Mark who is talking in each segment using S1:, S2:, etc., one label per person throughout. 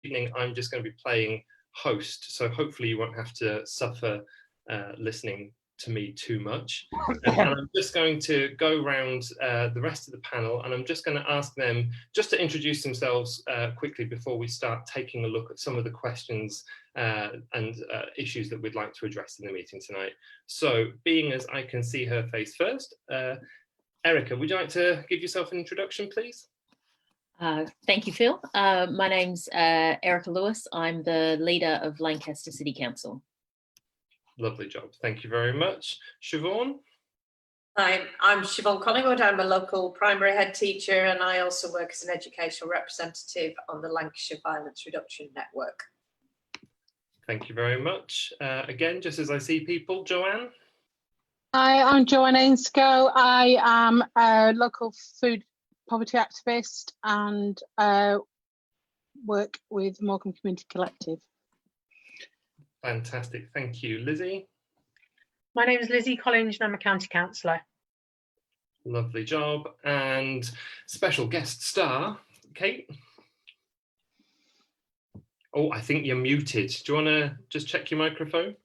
S1: evening, I'm just going to be playing host, so hopefully you won't have to suffer listening to me too much. And I'm just going to go around the rest of the panel, and I'm just going to ask them just to introduce themselves quickly before we start taking a look at some of the questions and issues that we'd like to address in the meeting tonight. So, being as I can see her face first, Erica, would you like to give yourself an introduction, please?
S2: Thank you, Phil. My name's Erica Lewis. I'm the leader of Lancaster City Council.
S1: Lovely job. Thank you very much. Siobhan?
S3: I'm Siobhan Collingwood. I'm a local primary head teacher, and I also work as an educational representative on the Lancashire Violence Reduction Network.
S1: Thank you very much. Again, just as I see people, Joanne?
S4: Hi, I'm Joanne Ainscough. I am a local food poverty activist and work with Morecambe Community Collective.
S1: Fantastic, thank you. Lizzi?
S5: My name is Lizzi Collinge and I'm a county councillor.
S1: Lovely job. And special guest star, Kate? Oh, I think you're muted. Do you want to just check your microphone?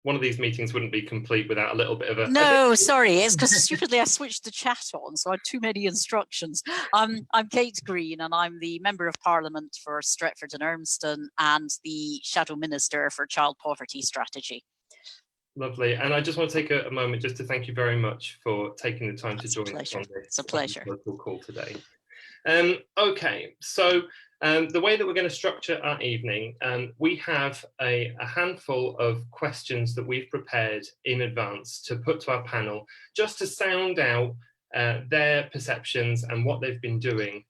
S1: One of these meetings wouldn't be complete without a little bit of a...
S6: No, sorry, it's because stupidly I switched the chat on, so I had too many instructions. I'm Kate Green, and I'm the Member of Parliament for Stretford and Urmston and the Shadow Minister for Child Poverty Strategy.
S1: Lovely, and I just want to take a moment just to thank you very much for taking the time to join us on this.
S6: It's a pleasure.
S1: Local call today. Okay, so the way that we're going to structure our evening, we have a handful of questions that we've prepared in advance to put to our panel, just to sound out their perceptions and what they've been doing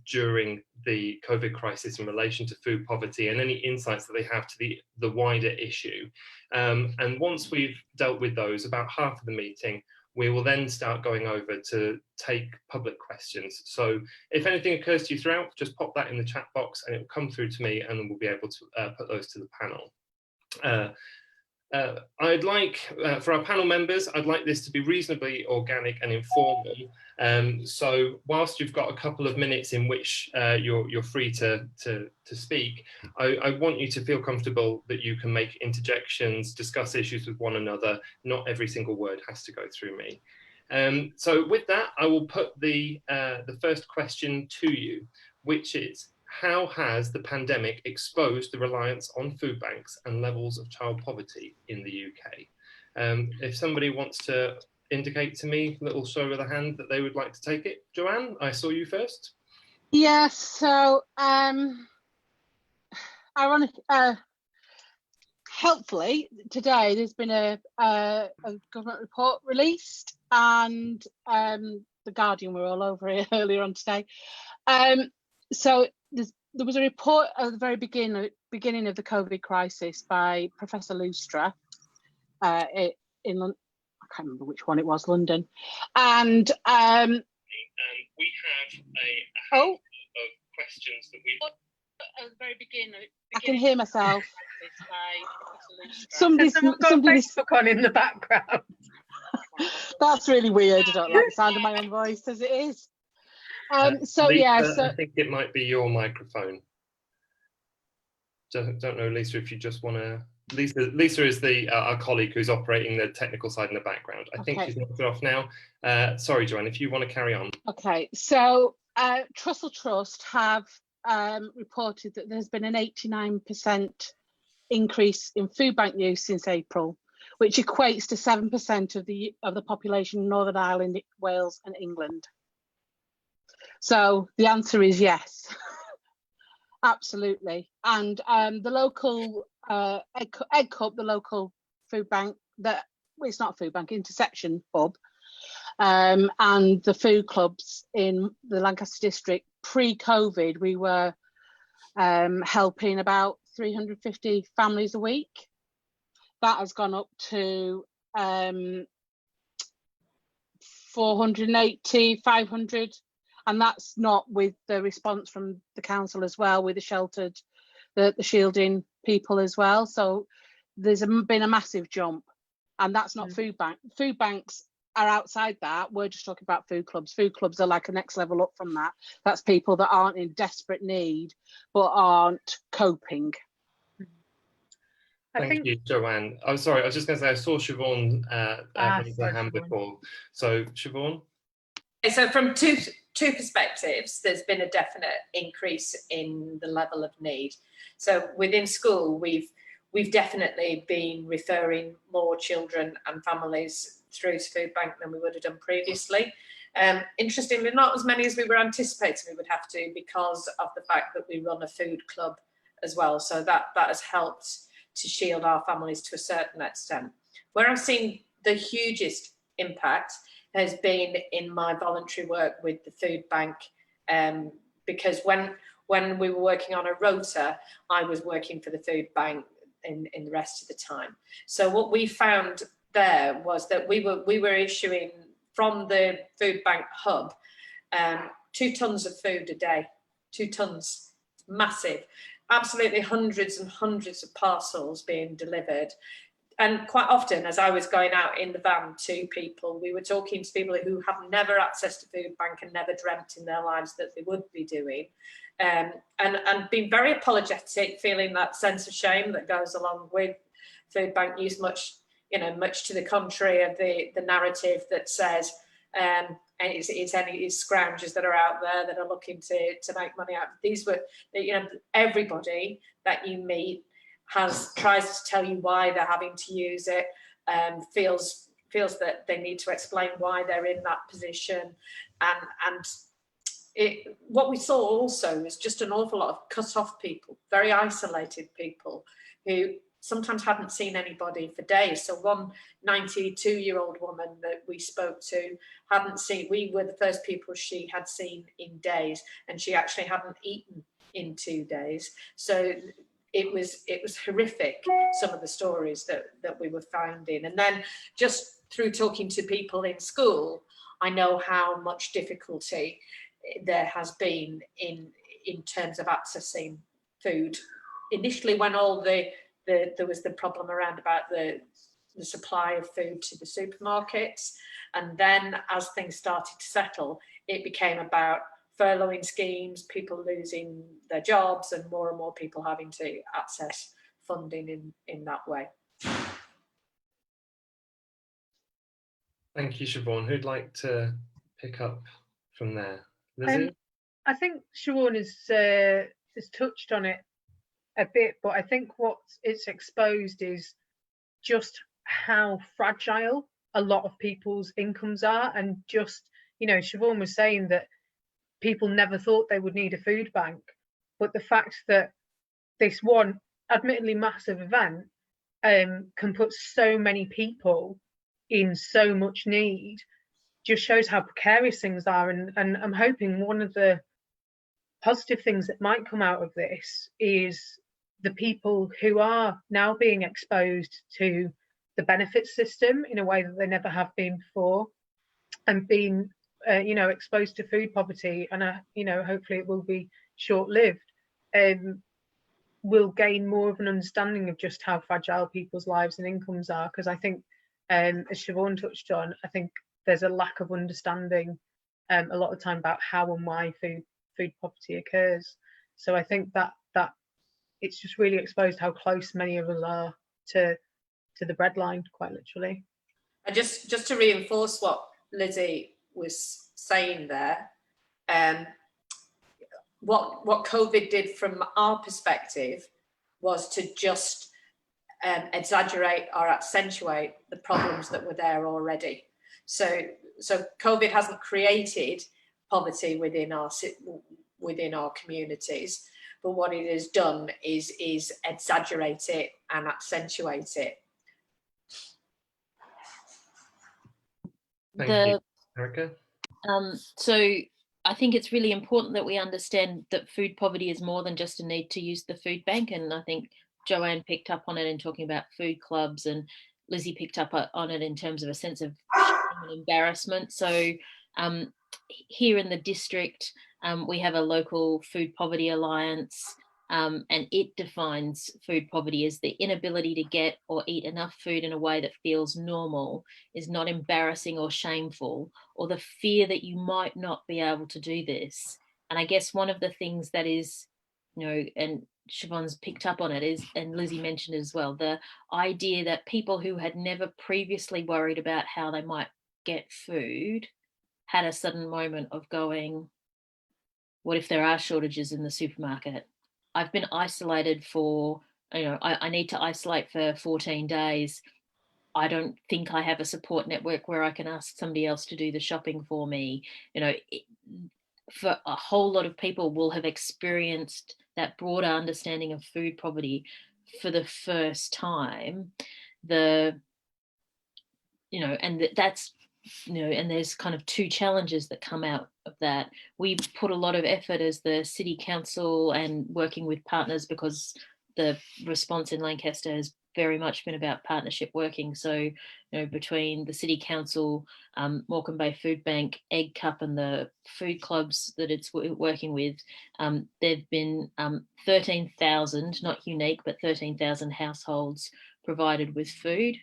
S1: during the COVID crisis in relation to food poverty and any insights that they have to the wider issue. And once we've dealt with those, about half of the meeting, we will then start going over to take public questions. So if anything occurs to you throughout, just pop that in the chat box and it will come through to me, and then we'll be able to put those to the panel. I'd like, for our panel members, I'd like this to be reasonably organic and informal. So whilst you've got a couple of minutes in which you're free to speak, I want you to feel comfortable that you can make interjections, discuss issues with one another. Not every single word has to go through me. So with that, I will put the first question to you, which is, how has the pandemic exposed the reliance on food banks and levels of child poverty in the UK? If somebody wants to indicate to me, a little show of the hand that they would like to take it. Joanne, I saw you first.
S4: Yes, so helpfully today there's been a government report released, and the Guardian were all over it earlier on today. So there was a report at the very beginning of the COVID crisis by Professor Lustra in London. I can't remember which one it was, London. And we have a handful of questions that we... At the very beginning, I can hear myself. Somebody's got
S5: Facebook on in the background.
S4: That's really weird. I don't like the sound of my own voice as it is. So
S1: Lisa,
S4: yeah, so
S1: I think it might be your microphone. Don't know, Lisa, if you just want to. Lisa is our colleague who's operating the technical side in the background. I think she's knocked it off now. Sorry, Joanne, if you want to carry on.
S4: Okay, so Trussell Trust have reported that there's been an 89% increase in food bank use since April, which equates to 7% of the population in Northern Ireland, Wales, and England. So the answer is yes, absolutely. And the local Egg Cup, the local food bank, it's not a food bank, interception hub, and the food clubs in the Lancaster district, pre-COVID, we were helping about 350 families a week. That has gone up to 480, 500. And that's not with the response from the council as well, with the sheltered, the shielding people as well. So there's been a massive jump, and that's not food bank. Food banks are outside that, we're just talking about food clubs. Food clubs are like a next level up from that. That's people that aren't in desperate need but aren't coping.
S1: Thank you, Joanne. I'm sorry, I was just going to say, I saw Siobhan raise her hand before. So, Siobhan?
S3: So from two perspectives, there's been a definite increase in the level of need. So within school, we've definitely been referring more children and families through to food bank than we would have done previously. Interestingly, not as many as we were anticipating we would have to, because of the fact that we run a food club as well. So that has helped to shield our families to a certain extent. Where I've seen the hugest impact has been in my voluntary work with the food bank, because when we were working on a rota, I was working for the food bank in the rest of the time. So what we found there was that we were issuing from the food bank hub 2 tons of food a day. 2 tons, massive. Absolutely hundreds and hundreds of parcels being delivered. And quite often, as I was going out in the van to people, we were talking to people who have never accessed a food bank and never dreamt in their lives that they would be doing, and being very apologetic, feeling that sense of shame that goes along with food bank use, much to the contrary of the narrative that says it's scroungers that are out there that are looking to make money out. These were, everybody that you meet tries to tell you why they're having to use it, feels that they need to explain why they're in that position, and what we saw also is just an awful lot of cut off people, very isolated people who sometimes hadn't seen anybody for days. So one 92-year-old woman that we spoke to we were the first people she had seen in days, and she actually hadn't eaten in 2 days. So it was horrific, some of the stories that we were finding. And then just through talking to people in school, I know how much difficulty there has been in terms of accessing food. Initially, when there was the problem around about the supply of food to the supermarkets, and then as things started to settle, it became about furloughing schemes, people losing their jobs, and more people having to access funding in that way.
S1: Thank you, Siobhan. Who'd like to pick up from there? Lizzie?
S5: I think Siobhan has touched on it a bit, but I think what it's exposed is just how fragile a lot of people's incomes are. And just, Siobhan was saying that people never thought they would need a food bank, but the fact that this one admittedly massive event can put so many people in so much need just shows how precarious things are. And I'm hoping one of the positive things that might come out of this is the people who are now being exposed to the benefits system in a way that they never have been before, and being exposed to food poverty, and hopefully it will be short-lived, will gain more of an understanding of just how fragile people's lives and incomes are. Because I think, as Siobhan touched on, I think there's a lack of understanding a lot of the time about how and why food poverty occurs. So I think that it's just really exposed how close many of us are to the breadline, quite literally.
S3: And just to reinforce what Lizzie was saying there, what COVID did from our perspective was to just exaggerate or accentuate the problems that were there already. So COVID hasn't created poverty within our communities, but what it has done is exaggerate it and accentuate it.
S1: Thank you. Erica?
S2: So I think it's really important that we understand that food poverty is more than just a need to use the food bank. And I think Joanne picked up on it in talking about food clubs, and Lizzie picked up on it in terms of a sense of shame and embarrassment. So here in the district, we have a local food poverty alliance. and it defines food poverty as the inability to get or eat enough food in a way that feels normal, is not embarrassing or shameful, or the fear that you might not be able to do this. And I guess one of the things that is, and Siobhan's picked up on it is, and Lizzie mentioned as well, the idea that people who had never previously worried about how they might get food had a sudden moment of going, what if there are shortages in the supermarket? I've been isolated for, I need to isolate for 14 days. I don't think I have a support network where I can ask somebody else to do the shopping for me. For a whole lot of people will have experienced that broader understanding of food poverty for the first time. And that's, and there's kind of two challenges that come out of that. We put a lot of effort as the City Council and working with partners, because the response in Lancaster has very much been about partnership working. So, between the City Council, Morecambe Bay Food Bank, Egg Cup, and the food clubs that it's working with, there've been 13,000, not unique, but 13,000 households provided with food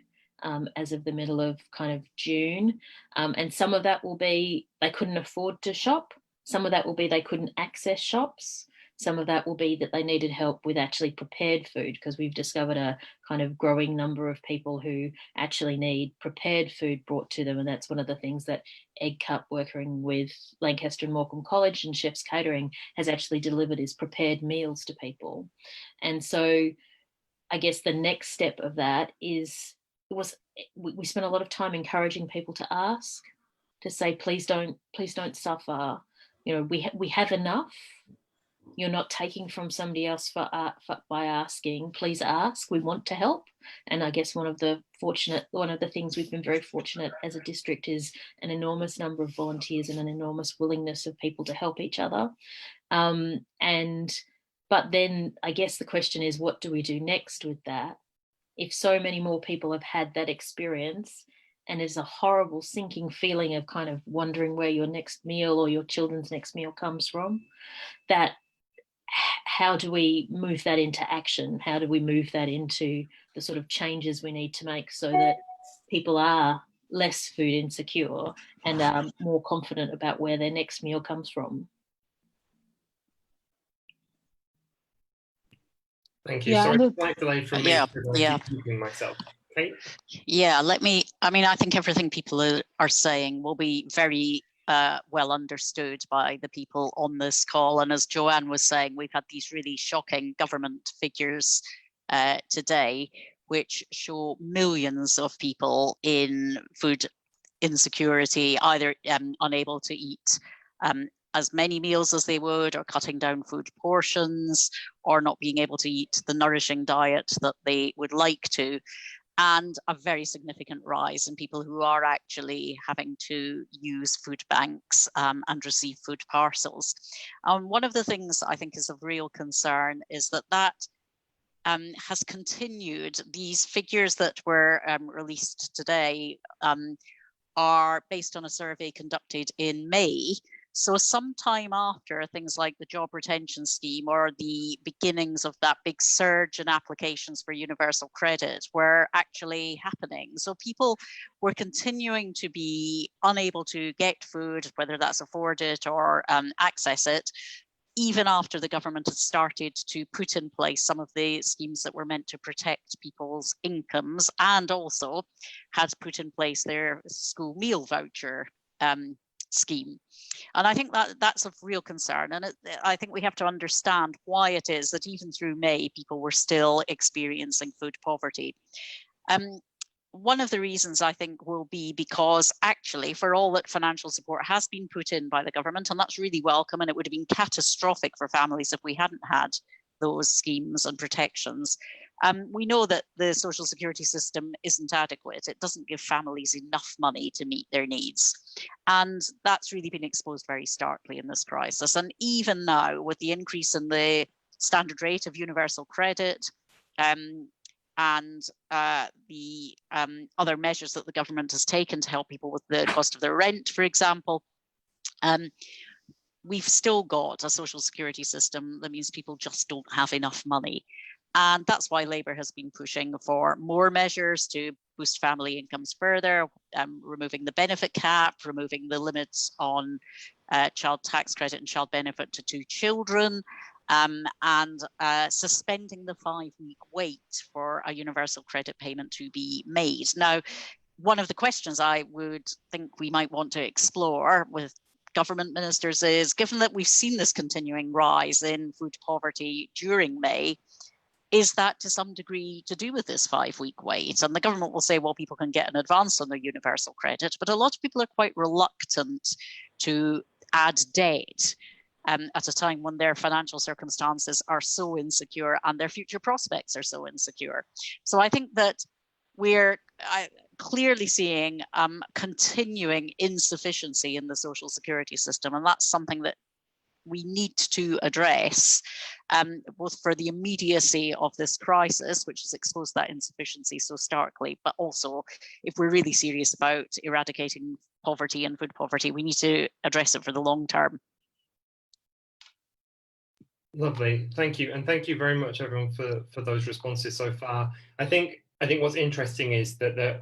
S2: as of the middle of kind of June. And some of that will be they couldn't afford to shop. Some of that will be they couldn't access shops. Some of that will be that they needed help with actually prepared food, because we've discovered a kind of growing number of people who actually need prepared food brought to them. And that's one of the things that Egg Cup, working with Lancaster and Morecambe College and Chefs Catering, has actually delivered, is prepared meals to people. And so I guess the next step of that is, we spent a lot of time encouraging people to ask, to say, please don't suffer. We have enough. You're not taking from somebody else by asking. Please ask. We want to help. And I guess one of the things we've been very fortunate as a district is an enormous number of volunteers and an enormous willingness of people to help each other. But then I guess the question is, what do we do next with that? If so many more people have had that experience, and there's a horrible sinking feeling of kind of wondering where your next meal or your children's next meal comes from, that how do we move that into action? How do we move that into the sort of changes we need to make so that people are less food insecure and are more confident about where their next meal comes from?
S1: Thank you.
S4: Yeah,
S1: Sorry, slight delay from me.
S6: Yeah.
S1: Keeping myself. Okay.
S6: Yeah, I think everything people are saying will be very well understood by the people on this call. And as Joanne was saying, we've had these really shocking government figures today, which show millions of people in food insecurity, either unable to eat as many meals as they would, or cutting down food portions, or not being able to eat the nourishing diet that they would like to, and a very significant rise in people who are actually having to use food banks and receive food parcels. One of the things I think is of real concern is that has continued. These figures that were released today are based on a survey conducted in May. So sometime after things like the job retention scheme or the beginnings of that big surge in applications for universal credit were actually happening. So people were continuing to be unable to get food, whether that's afford it or access it, even after the government had started to put in place some of the schemes that were meant to protect people's incomes, and also had put in place their school meal voucher scheme. And I think that's of real concern. And I think we have to understand why it is that even through May, people were still experiencing food poverty. One of the reasons I think will be because actually, for all that financial support has been put in by the government, and that's really welcome, and it would have been catastrophic for families if we hadn't had those schemes and protections. We know that the social security system isn't adequate. It doesn't give families enough money to meet their needs. And that's really been exposed very starkly in this crisis. And even now, with the increase in the standard rate of universal credit, and the other measures that the government has taken to help people with the cost of their rent, for example, we've still got a social security system that means people just don't have enough money. And that's why Labour has been pushing for more measures to boost family incomes further, removing the benefit cap, removing the limits on child tax credit and child benefit to 2 children, and suspending the 5-week wait for a universal credit payment to be made. Now, one of the questions I would think we might want to explore with government ministers is, given that we've seen this continuing rise in food poverty during May, is that to some degree to do with this 5-week wait? And the government will say, well, people can get an advance on their universal credit, but a lot of people are quite reluctant to add debt at a time when their financial circumstances are so insecure and their future prospects are so insecure. So I think that we're clearly seeing continuing insufficiency in the social security system, and that's something that we need to address, both for the immediacy of this crisis, which has exposed that insufficiency so starkly, but also if we're really serious about eradicating poverty and food poverty, we need to address it for the long term.
S1: Lovely, thank you, and thank you very much, everyone, for those responses so far. I think what's interesting is that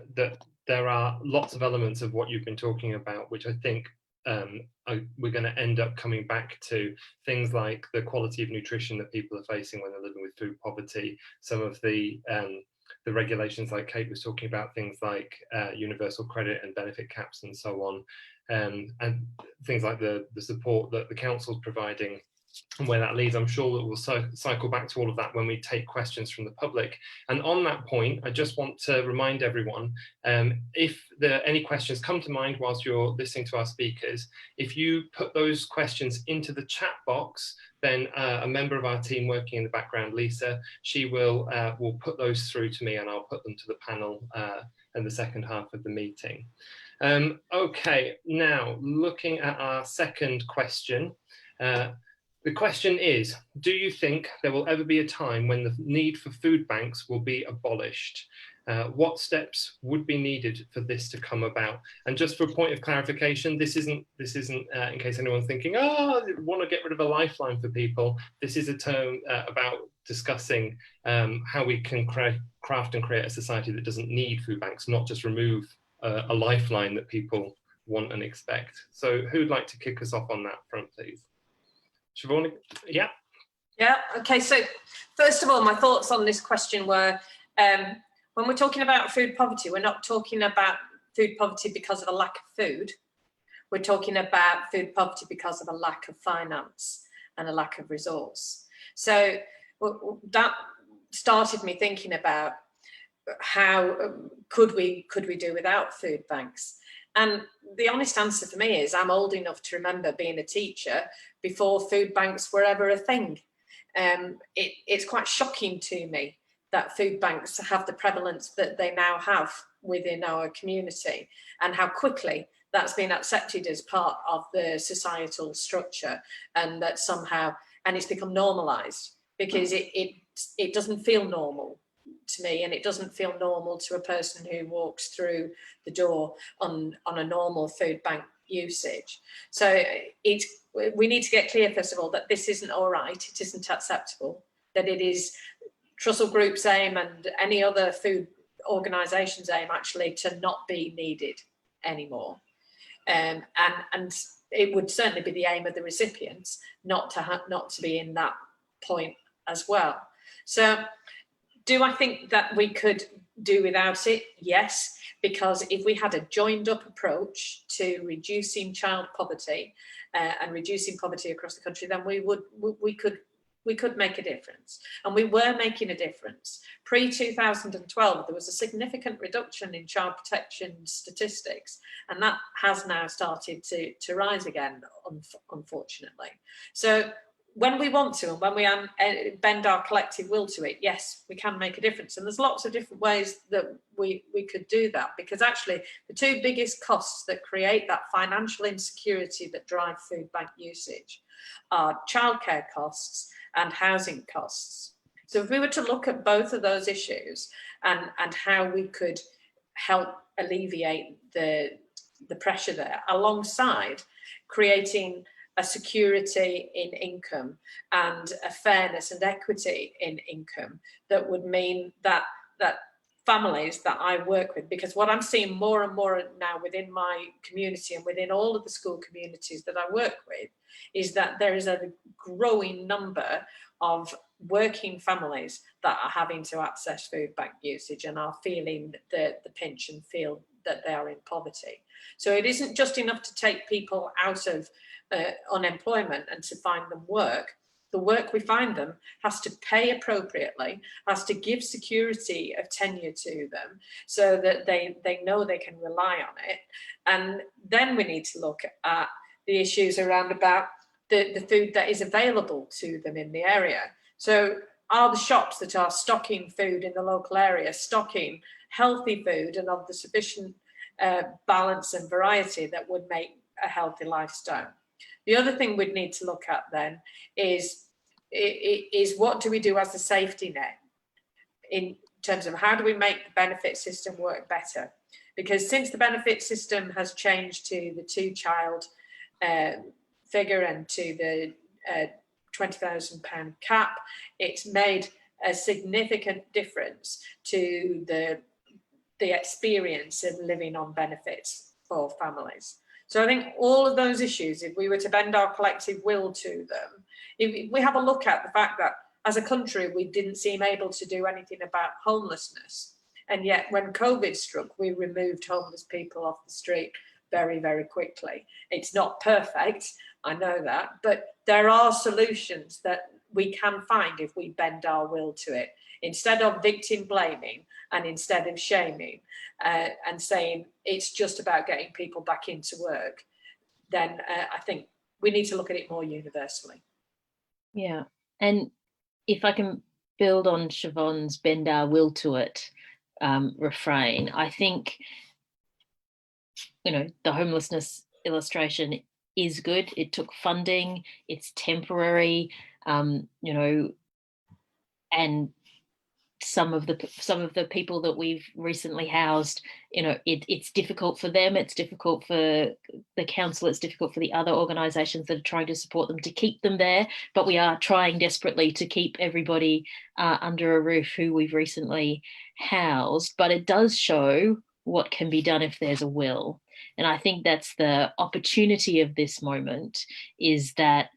S1: there are lots of elements of what you've been talking about, which I think we're going to end up coming back to, things like the quality of nutrition that people are facing when they're living with food poverty, some of the regulations like Kate was talking about, things like universal credit and benefit caps and so on, and things like the support that the council's providing. And where that leads, I'm sure that we'll cycle back to all of that when we take questions from the public. And on that point, I just want to remind everyone, if any questions come to mind whilst you're listening to our speakers, if you put those questions into the chat box, then a member of our team working in the background, Lisa, she will put those through to me, and I'll put them to the panel in the second half of the meeting. Okay, now looking at our second question. The question is, do you think there will ever be a time when the need for food banks will be abolished? What steps would be needed for this to come about? And just for a point of clarification, this isn't in case anyone's thinking, oh, I want to get rid of a lifeline for people. This is a term about discussing how we can craft and create a society that doesn't need food banks, not just remove a lifeline that people want and expect. So who'd like to kick us off on that front, please? Siobhan, yeah.
S3: Yeah, okay, so first of all, my thoughts on this question were, when we're talking about food poverty, we're not talking about food poverty because of a lack of food. We're talking about food poverty because of a lack of finance and a lack of resource. So that started me thinking about how could we do without food banks? And the honest answer for me is, I'm old enough to remember being a teacher before food banks were ever a thing. It's quite shocking to me that food banks have the prevalence that they now have within our community, and how quickly that's been accepted as part of the societal structure, and that somehow, and it's become normalised, because it doesn't feel normal to me, and it doesn't feel normal to a person who walks through the door on a normal food bank usage. So we need to get clear, first of all, that this isn't all right, it isn't acceptable, that it is Trussell Group's aim and any other food organisation's aim actually to not be needed anymore. And it would certainly be the aim of the recipients not to be in that point as well. So do I think that we could do without it? Yes, because if we had a joined up approach to reducing child poverty and reducing poverty across the country, then we could make a difference. And we were making a difference. Pre-2012, there was a significant reduction in child protection statistics, and that has now started to rise again, unfortunately. So when we want to, and when we bend our collective will to it, yes, we can make a difference. And there's lots of different ways that we could do that, because actually the two biggest costs that create that financial insecurity that drive food bank usage are childcare costs and housing costs. So if we were to look at both of those issues and how we could help alleviate the pressure there, alongside creating a security in income and a fairness and equity in income that would mean that families that I work with, because what I'm seeing more and more now within my community and within all of the school communities that I work with, is that there is a growing number of working families that are having to access food bank usage and are feeling the pinch and feel that they are in poverty. So it isn't just enough to take people out of unemployment and to find them work. The work we find them has to pay appropriately, has to give security of tenure to them so that they know they can rely on it. And then we need to look at the issues around about the food that is available to them in the area. So are the shops that are stocking food in the local area stocking healthy food and of the sufficient balance and variety that would make a healthy lifestyle? The other thing we'd need to look at then is what do we do as a safety net in terms of how do we make the benefit system work better? Because since the benefit system has changed to the 2-child figure and to the £20,000 cap, it's made a significant difference to the experience of living on benefits for families. So I think all of those issues, if we were to bend our collective will to them, if we have a look at the fact that as a country, we didn't seem able to do anything about homelessness. And yet when COVID struck, we removed homeless people off the street very, very quickly. It's not perfect, I know that, but there are solutions that we can find if we bend our will to it. Instead of victim blaming and instead of shaming and saying it's just about getting people back into work, then I think we need to look at it more universally.
S2: Yeah, and if I can build on Siobhan's bend our will to it refrain, I think, the homelessness illustration is good. It took funding, it's temporary, and some of the people that we've recently housed, it's difficult for them, it's difficult for the council, it's difficult for the other organisations that are trying to support them to keep them there, but we are trying desperately to keep everybody under a roof who we've recently housed. But it does show what can be done if there's a will. And I think that's the opportunity of this moment, is that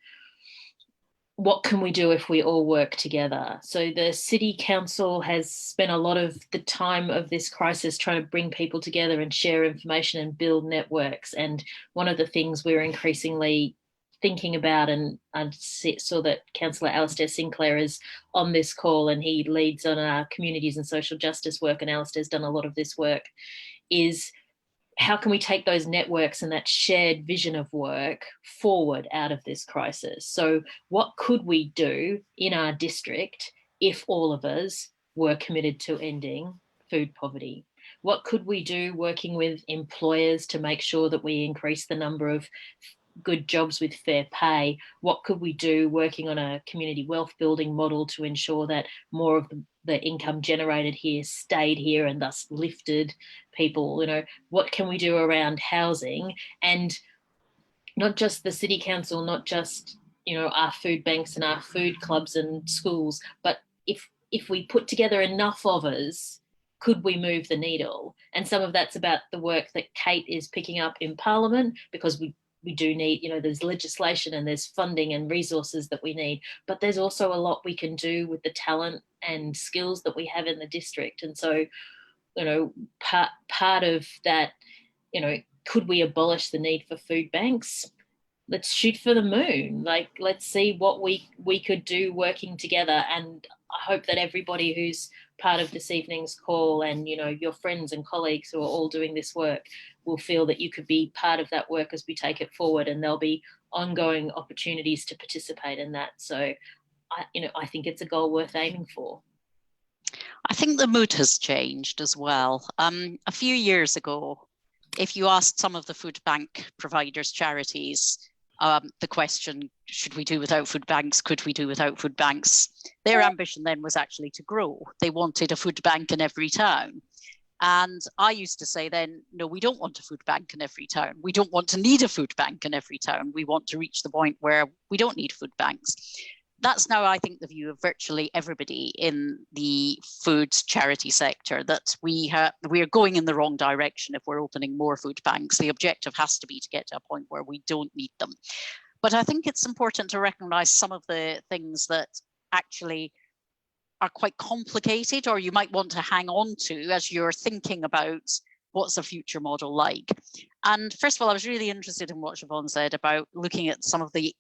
S2: what can we do if we all work together? So the City Council has spent a lot of the time of this crisis trying to bring people together and share information and build networks. And one of the things we're increasingly thinking about, and I saw that Councillor Alistair Sinclair is on this call and he leads on our communities and social justice work, and Alistair's done a lot of this work, is how can we take those networks and that shared vision of work forward out of this crisis? So what could we do in our district if all of us were committed to ending food poverty? What could we do working with employers to make sure that we increase the number of good jobs with fair pay? What could we do working on a community wealth building model to ensure that more of the income generated here stayed here and thus lifted people? What can we do around housing? And not just the City Council, not just our food banks and our food clubs and schools, but if we put together enough of us, could we move the needle? And some of that's about the work that Kate is picking up in Parliament, because we do need, there's legislation and there's funding and resources that we need, but there's also a lot we can do with the talent and skills that we have in the district. And so, part of that, could we abolish the need for food banks? Let's shoot for the moon. Let's see what we could do working together. And I hope that everybody who's part of this evening's call and, your friends and colleagues who are all doing this work will feel that you could be part of that work as we take it forward, and there'll be ongoing opportunities to participate in that. So, I think it's a goal worth aiming for.
S6: I think the mood has changed as well. A few years ago, if you asked some of the food bank providers, charities, the question, should we do without food banks? Could we do without food banks? Their ambition then was actually to grow. They wanted a food bank in every town. And I used to say then, no, we don't want a food bank in every town. We don't want to need a food bank in every town. We want to reach the point where we don't need food banks. That's now, I think, the view of virtually everybody in the food charity sector, that we are going in the wrong direction if we're opening more food banks. The objective has to be to get to a point where we don't need them. But I think it's important to recognise some of the things that actually are quite complicated, or you might want to hang on to as you're thinking about what's a future model like. And first of all, I was really interested in what Siobhan said about looking at some of the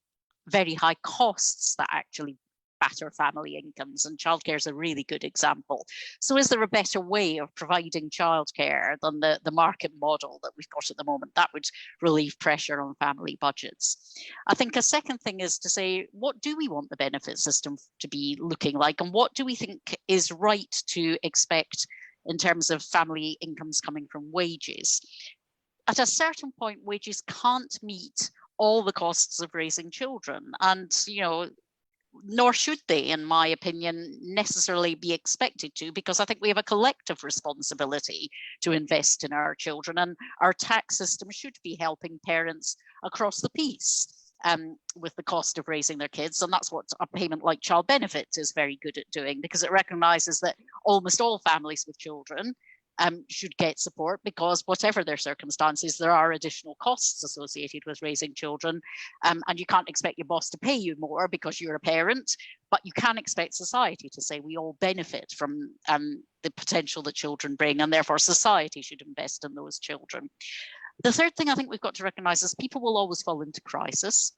S6: very high costs that actually batter family incomes, and childcare is a really good example. So is there a better way of providing childcare than the market model that we've got at the moment? That would relieve pressure on family budgets. I think a second thing is to say, what do we want the benefit system to be looking like, and what do we think is right to expect in terms of family incomes coming from wages? At a certain point, wages can't meet all the costs of raising children, and nor should they, in my opinion, necessarily be expected to, because I think we have a collective responsibility to invest in our children, and our tax system should be helping parents across the piece with the cost of raising their kids. And that's what a payment like child benefits is very good at doing, because it recognises that almost all families with children should get support, because whatever their circumstances, there are additional costs associated with raising children, and you can't expect your boss to pay you more because you're a parent, but you can expect society to say we all benefit from the potential that children bring, and therefore society should invest in those children. The third thing I think we've got to recognise is people will always fall into crisis.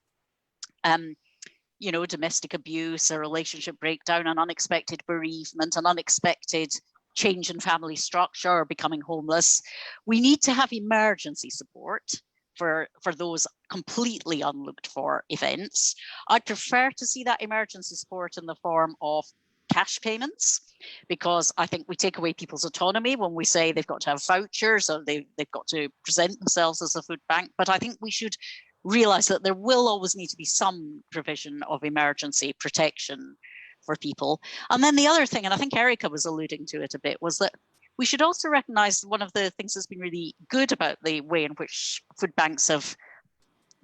S6: Domestic abuse, a relationship breakdown, an unexpected bereavement, an unexpected change in family structure, or becoming homeless. We need to have emergency support for those completely unlooked for events. I'd prefer to see that emergency support in the form of cash payments, because I think we take away people's autonomy when we say they've got to have vouchers or they've got to present themselves as a food bank. But I think we should realise that there will always need to be some provision of emergency protection for people. And then the other thing, and I think Erica was alluding to it a bit, was that we should also recognise one of the things that's been really good about the way in which food banks have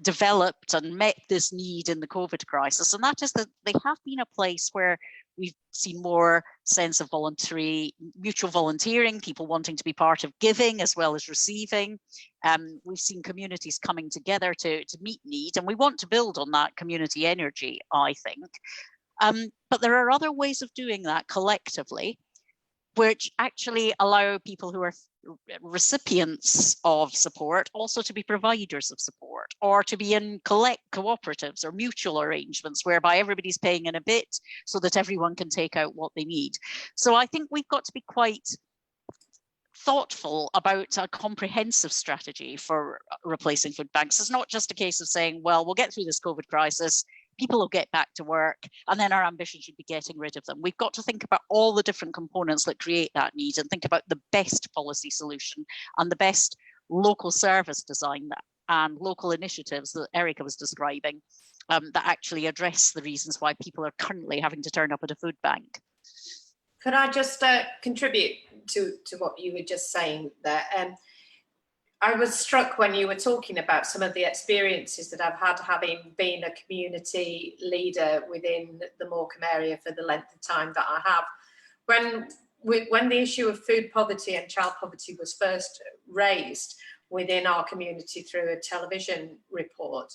S6: developed and met this need in the COVID crisis, and that is that they have been a place where we've seen more sense of mutual volunteering, people wanting to be part of giving as well as receiving. We've seen communities coming together to meet need, and we want to build on that community energy, I think. But there are other ways of doing that collectively, which actually allow people who are recipients of support also to be providers of support, or to be in cooperatives or mutual arrangements whereby everybody's paying in a bit so that everyone can take out what they need. So I think we've got to be quite thoughtful about a comprehensive strategy for replacing food banks. It's not just a case of saying, well, we'll get through this COVID crisis, people will get back to work, and then our ambition should be getting rid of them. We've got to think about all the different components that create that need, and think about the best policy solution and the best local service design and local initiatives that Erica was describing that actually address the reasons why people are currently having to turn up at a food bank.
S3: Could I just contribute to what you were just saying there? I was struck when you were talking about some of the experiences that I've had having been a community leader within the Morecambe area for the length of time that I have. When the issue of food poverty and child poverty was first raised within our community through a television report,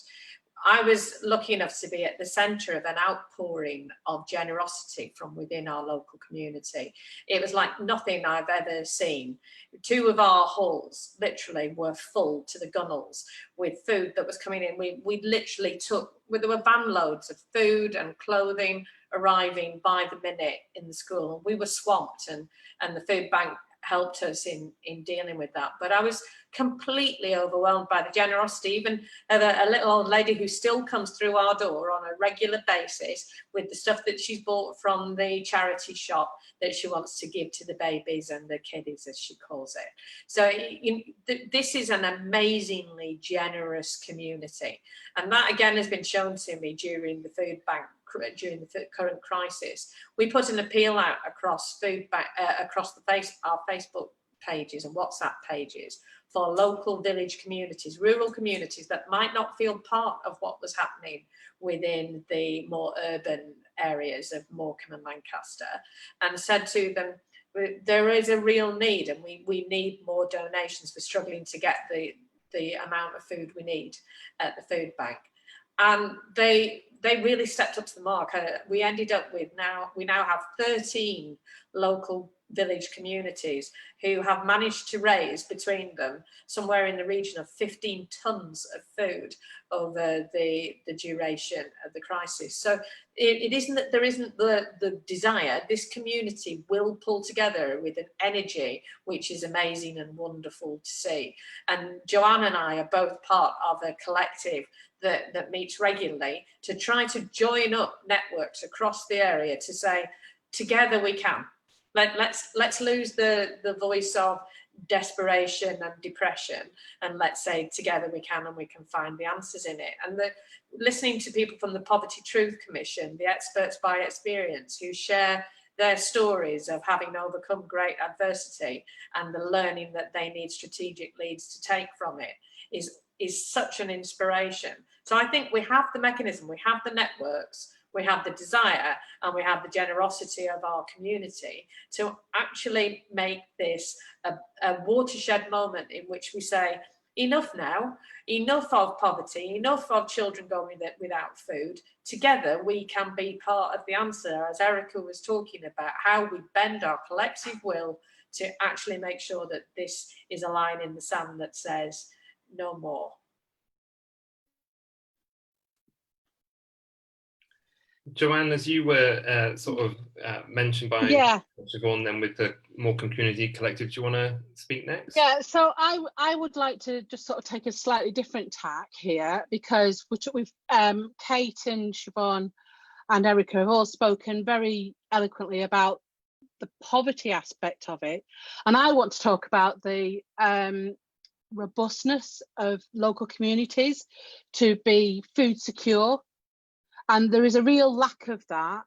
S3: I was lucky enough to be at the centre of an outpouring of generosity from within our local community. It was like nothing I've ever seen. 2 of our halls literally were full to the gunnels with food that was coming in. We literally there were van loads of food and clothing arriving by the minute in the school. We were swamped, and the food bank helped us in dealing with that. But I was completely overwhelmed by the generosity, even of a little old lady who still comes through our door on a regular basis with the stuff that she's bought from the charity shop that she wants to give to the babies and the kiddies, as she calls it. So this is an amazingly generous community, and that again has been shown to me during the food bank, during the current crisis. We put an appeal out across our Facebook pages and WhatsApp pages for local village communities, rural communities that might not feel part of what was happening within the more urban areas of Morecambe and Lancaster, and said to them, there is a real need and we need more donations. We're struggling to get the amount of food we need at the food bank. And they really stepped up to the mark. We ended up with we now have 13 local village communities who have managed to raise between them somewhere in the region of 15 tons of food over the duration of the crisis. So it isn't that there isn't the desire. This community will pull together with an energy which is amazing and wonderful to see. And Joanne and I are both part of a collective that meets regularly to try to join up networks across the area to say, together we can. Let's lose the voice of desperation and depression, and let's say together we can, and we can find the answers in it. And listening to people from the Poverty Truth Commission, the experts by experience, who share their stories of having overcome great adversity and the learning that they need strategic leads to take from it, is such an inspiration. So I think we have the mechanism, we have the networks, we have the desire, and we have the generosity of our community to actually make this a watershed moment in which we say, enough now, enough of poverty, enough of children going without food. Together we can be part of the answer, as Erica was talking about, how we bend our collective will to actually make sure that this is a line in the sand that says no more.
S1: Joanne, as you were sort of mentioned by Siobhan, then with the Morecambe Community Collective, do you want to speak next?
S4: Yeah, so I would like to just sort of take a slightly different tack here, because we've Kate and Siobhan and Erica have all spoken very eloquently about the poverty aspect of it, and I want to talk about the robustness of local communities to be food secure. And there is a real lack of that.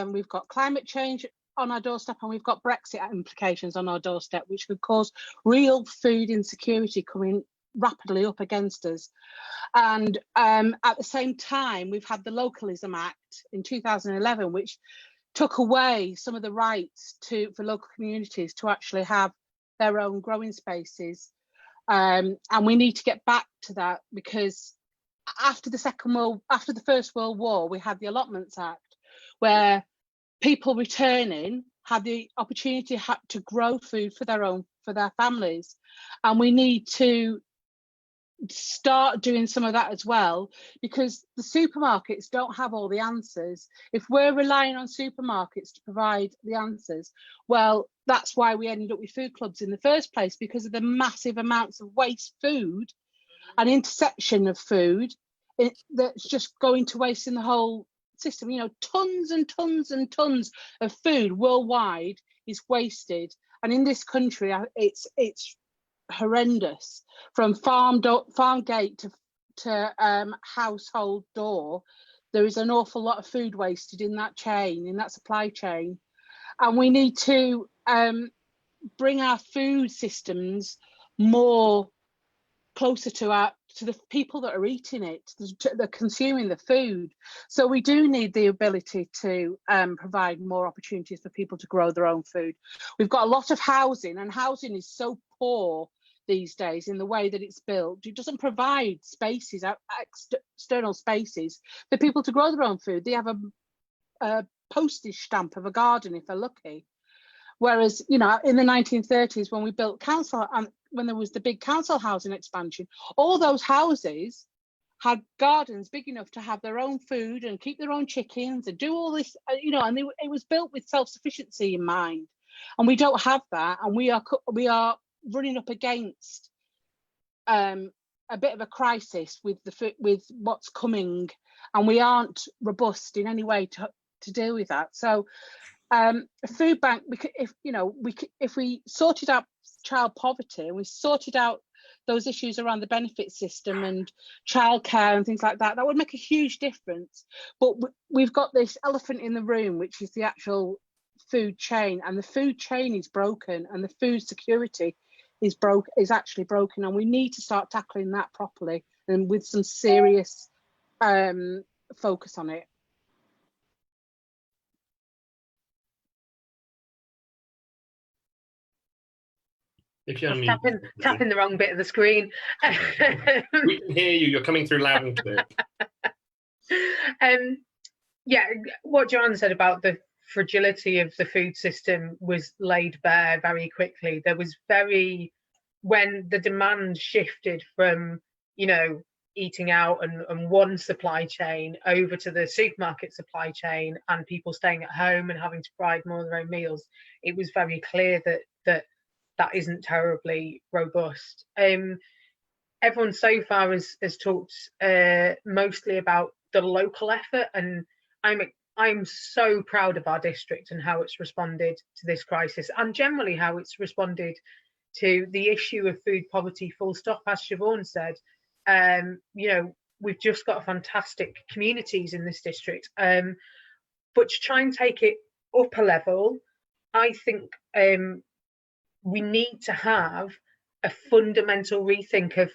S4: We've got climate change on our doorstep, and we've got Brexit implications on our doorstep, which could cause real food insecurity coming rapidly up against us. And at the same time, we've had the Localism Act in 2011, which took away some of the rights for local communities to actually have their own growing spaces. And we need to get back to that, because after the First World War, we had the Allotments Act, where people returning had the opportunity to grow food for their families, and we need to start doing some of that as well, because the supermarkets don't have all the answers. If we're relying on supermarkets to provide the answers, well, that's why we ended up with food clubs in the first place, because of the massive amounts of waste food and interception of food that's just going to waste in the whole system. You know, tons and tons and tons of food worldwide is wasted, and in this country it's horrendous. From farm gate to household door, there is an awful lot of food wasted in that chain, in that supply chain, and we need to bring our food systems more closer to the people that are eating it, they're consuming the food. So we do need the ability to provide more opportunities for people to grow their own food. We've got a lot of housing, and housing is so poor these days in the way that it's built. It doesn't provide spaces, external spaces for people to grow their own food. They have a postage stamp of a garden if they're lucky. Whereas, you know, in the 1930s, when we built council, and when there was the big council housing expansion, all those houses had gardens big enough to have their own food and keep their own chickens and do all this, you know, and it was built with self-sufficiency in mind. And we don't have that, and we are running up against a bit of a crisis with what's coming, and we aren't robust in any way to deal with that. So a food bank, if we sorted out child poverty and we sorted out those issues around the benefit system and childcare and things like that, that would make a huge difference. But we've got this elephant in the room, which is the actual food chain, and the food chain is broken, and the food security is actually broken, and we need to start tackling that properly and with some serious focus on it.
S1: If you're
S5: tapping the wrong bit of the screen.
S1: We can hear you. You're coming through loud and clear.
S5: Yeah, what Joanne said about the fragility of the food system was laid bare very quickly. There was when the demand shifted from, you know, eating out and one supply chain over to the supermarket supply chain and people staying at home and having to provide more of their own meals, it was very clear that isn't terribly robust. Everyone so far has talked mostly about the local effort, and I'm so proud of our district and how it's responded to this crisis, and generally how it's responded to the issue of food poverty, full stop. As Siobhan said, you know, we've just got fantastic communities in this district, but to try and take it up a level, I think we need to have a fundamental rethink of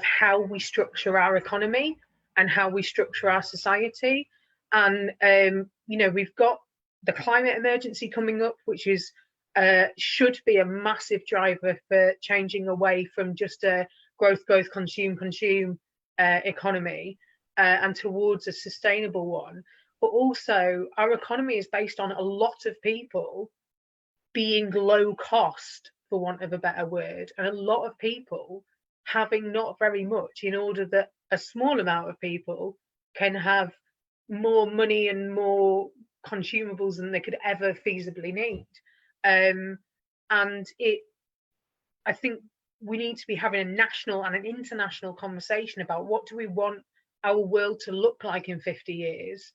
S5: how we structure our economy and how we structure our society. And you know, we've got the climate emergency coming up, which is should be a massive driver for changing away from just a growth, consume economy and towards a sustainable one. But also, our economy is based on a lot of people being low cost, for want of a better word, and a lot of people having not very much, in order that a small amount of people can have more money and more consumables than they could ever feasibly need. And I think we need to be having a national and an international conversation about what do we want our world to look like in 50 years?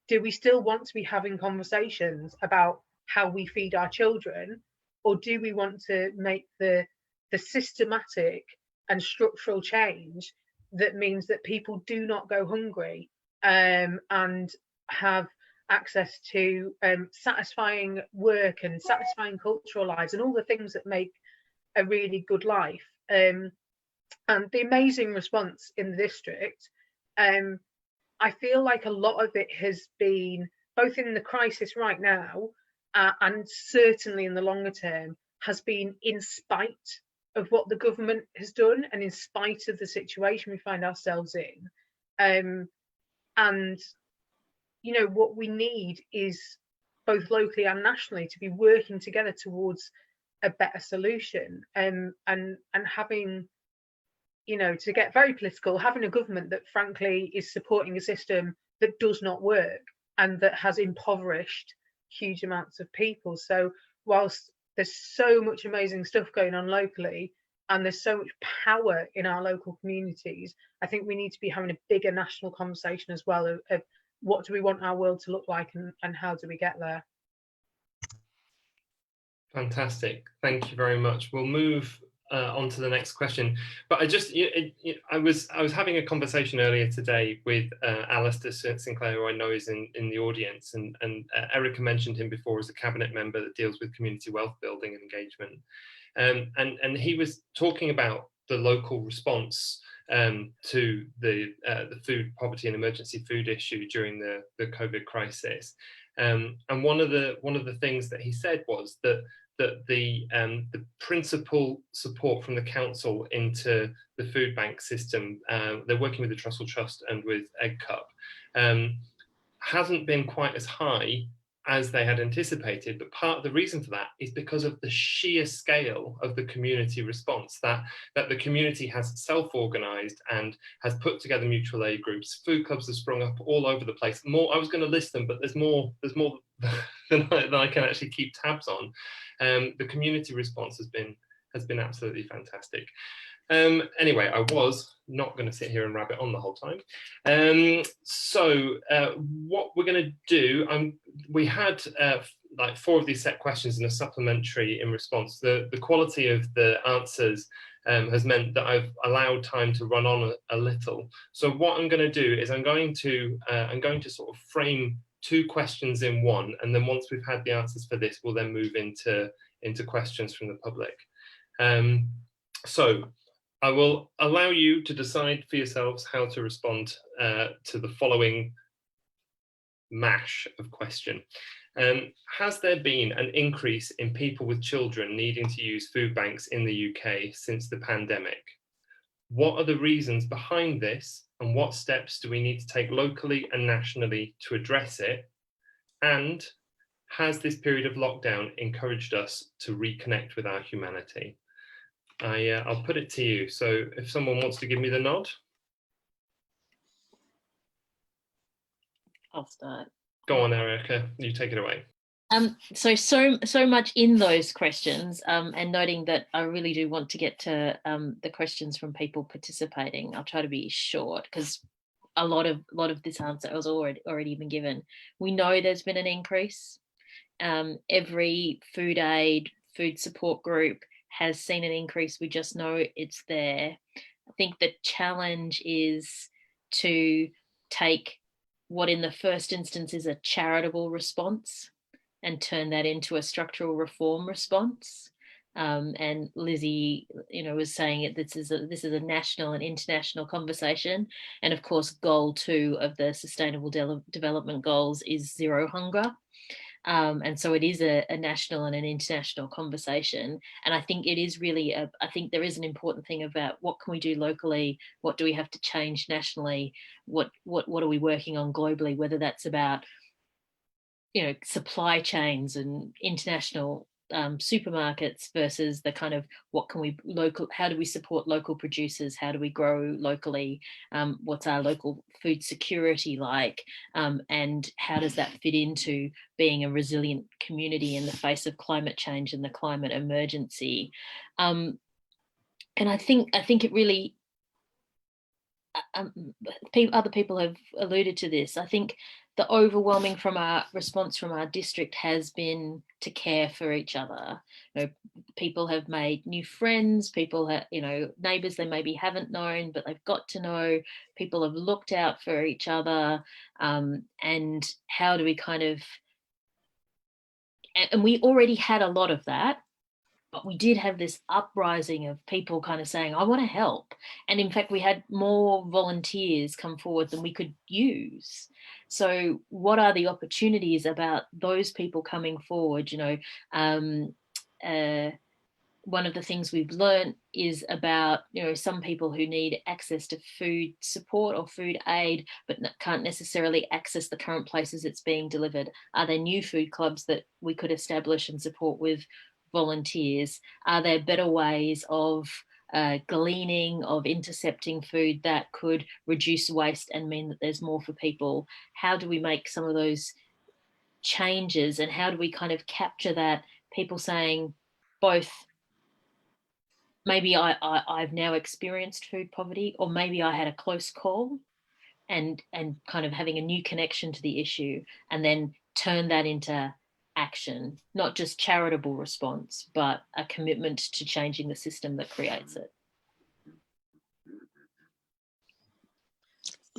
S5: Do we still want to be having conversations about how we feed our children? Or do we want to make the systematic and structural change that means that people do not go hungry and have access to satisfying work and satisfying cultural lives and all the things that make a really good life? And the amazing response in the district, I feel like a lot of it has been, both in the crisis right now and certainly in the longer term, has been in spite of what the government has done and in spite of the situation we find ourselves in. And, you know, what we need is both locally and nationally to be working together towards a better solution, and having, you know, to get very political, having a government that frankly is supporting a system that does not work and that has impoverished huge amounts of people. So whilst there's so much amazing stuff going on locally and there's so much power in our local communities, I think we need to be having a bigger national conversation as well of what do we want our world to look like and how do we get there.
S1: Fantastic, thank you very much. We'll move on to the next question, but I was having a conversation earlier today with Alistair Sinclair, who I know is in the audience, and Erica mentioned him before as a cabinet member that deals with community wealth building and engagement, and he was talking about the local response to the food poverty and emergency food issue during the COVID crisis, and one of the things that he said was that the principal support from the council into the food bank system, they're working with the Trussell Trust and with Egg Cup, hasn't been quite as high as they had anticipated. But part of the reason for that is because of the sheer scale of the community response, that the community has self-organised and has put together mutual aid groups. Food clubs have sprung up all over the place. More, I was going to list them, but there's more than I can actually keep tabs on. The community response has been absolutely fantastic. Anyway, I was not going to sit here and rabbit on the whole time. So what we're going to do, we had like 4 of these set questions and a supplementary in response. The quality of the answers has meant that I've allowed time to run on a little. So what I'm going to do is I'm going to sort of frame 2 questions in one, and then once we've had the answers for this, we'll then move into questions from the public. So I will allow you to decide for yourselves how to respond to the following mash of question. Has there been an increase in people with children needing to use food banks in the UK since the pandemic? What are the reasons behind this, and what steps do we need to take locally and nationally to address it? And has this period of lockdown encouraged us to reconnect with our humanity? I'll put it to you. So if someone wants to give me the nod.
S2: I'll start.
S1: Go on, Erica, you take it away.
S2: So much in those questions, and noting that I really do want to get to the questions from people participating. I'll try to be short because a lot of this answer has already been given. We know there's been an increase. Every food aid, food support group has seen an increase. We just know it's there. I think the challenge is to take what in the first instance is a charitable response and turn that into a structural reform response. And Lizzi, was saying this is a national and international conversation. And of course, goal 2 of the Sustainable Development Goals is zero hunger. And so it is a national and an international conversation. And I think it is really, I think there is an important thing about what can we do locally? What do we have to change nationally? What are we working on globally? Whether that's about, supply chains and international supermarkets versus the kind of how do we support local producers? How do we grow locally? What's our local food security like? And how does that fit into being a resilient community in the face of climate change and the climate emergency? And I think it really, other people have alluded to this. I think the overwhelming response from our district has been to care for each other. People have made new friends, people have, neighbours they maybe haven't known, but they've got to know. People have looked out for each other. And how do we and we already had a lot of that, but we did have this uprising of people kind of saying, I want to help. And in fact, we had more volunteers come forward than we could use. So what are the opportunities about those people coming forward? One of the things we've learned is about, some people who need access to food support or food aid, but can't necessarily access the current places it's being delivered. Are there new food clubs that we could establish and support with volunteers? Are there better ways of gleaning, of intercepting food that could reduce waste and mean that there's more for people? How do we make some of those changes, and how do we kind of capture that? People saying both, maybe I've now experienced food poverty, or maybe I had a close call, and kind of having a new connection to the issue, and then turn that into action, not just charitable response, but a commitment to changing the system that creates it.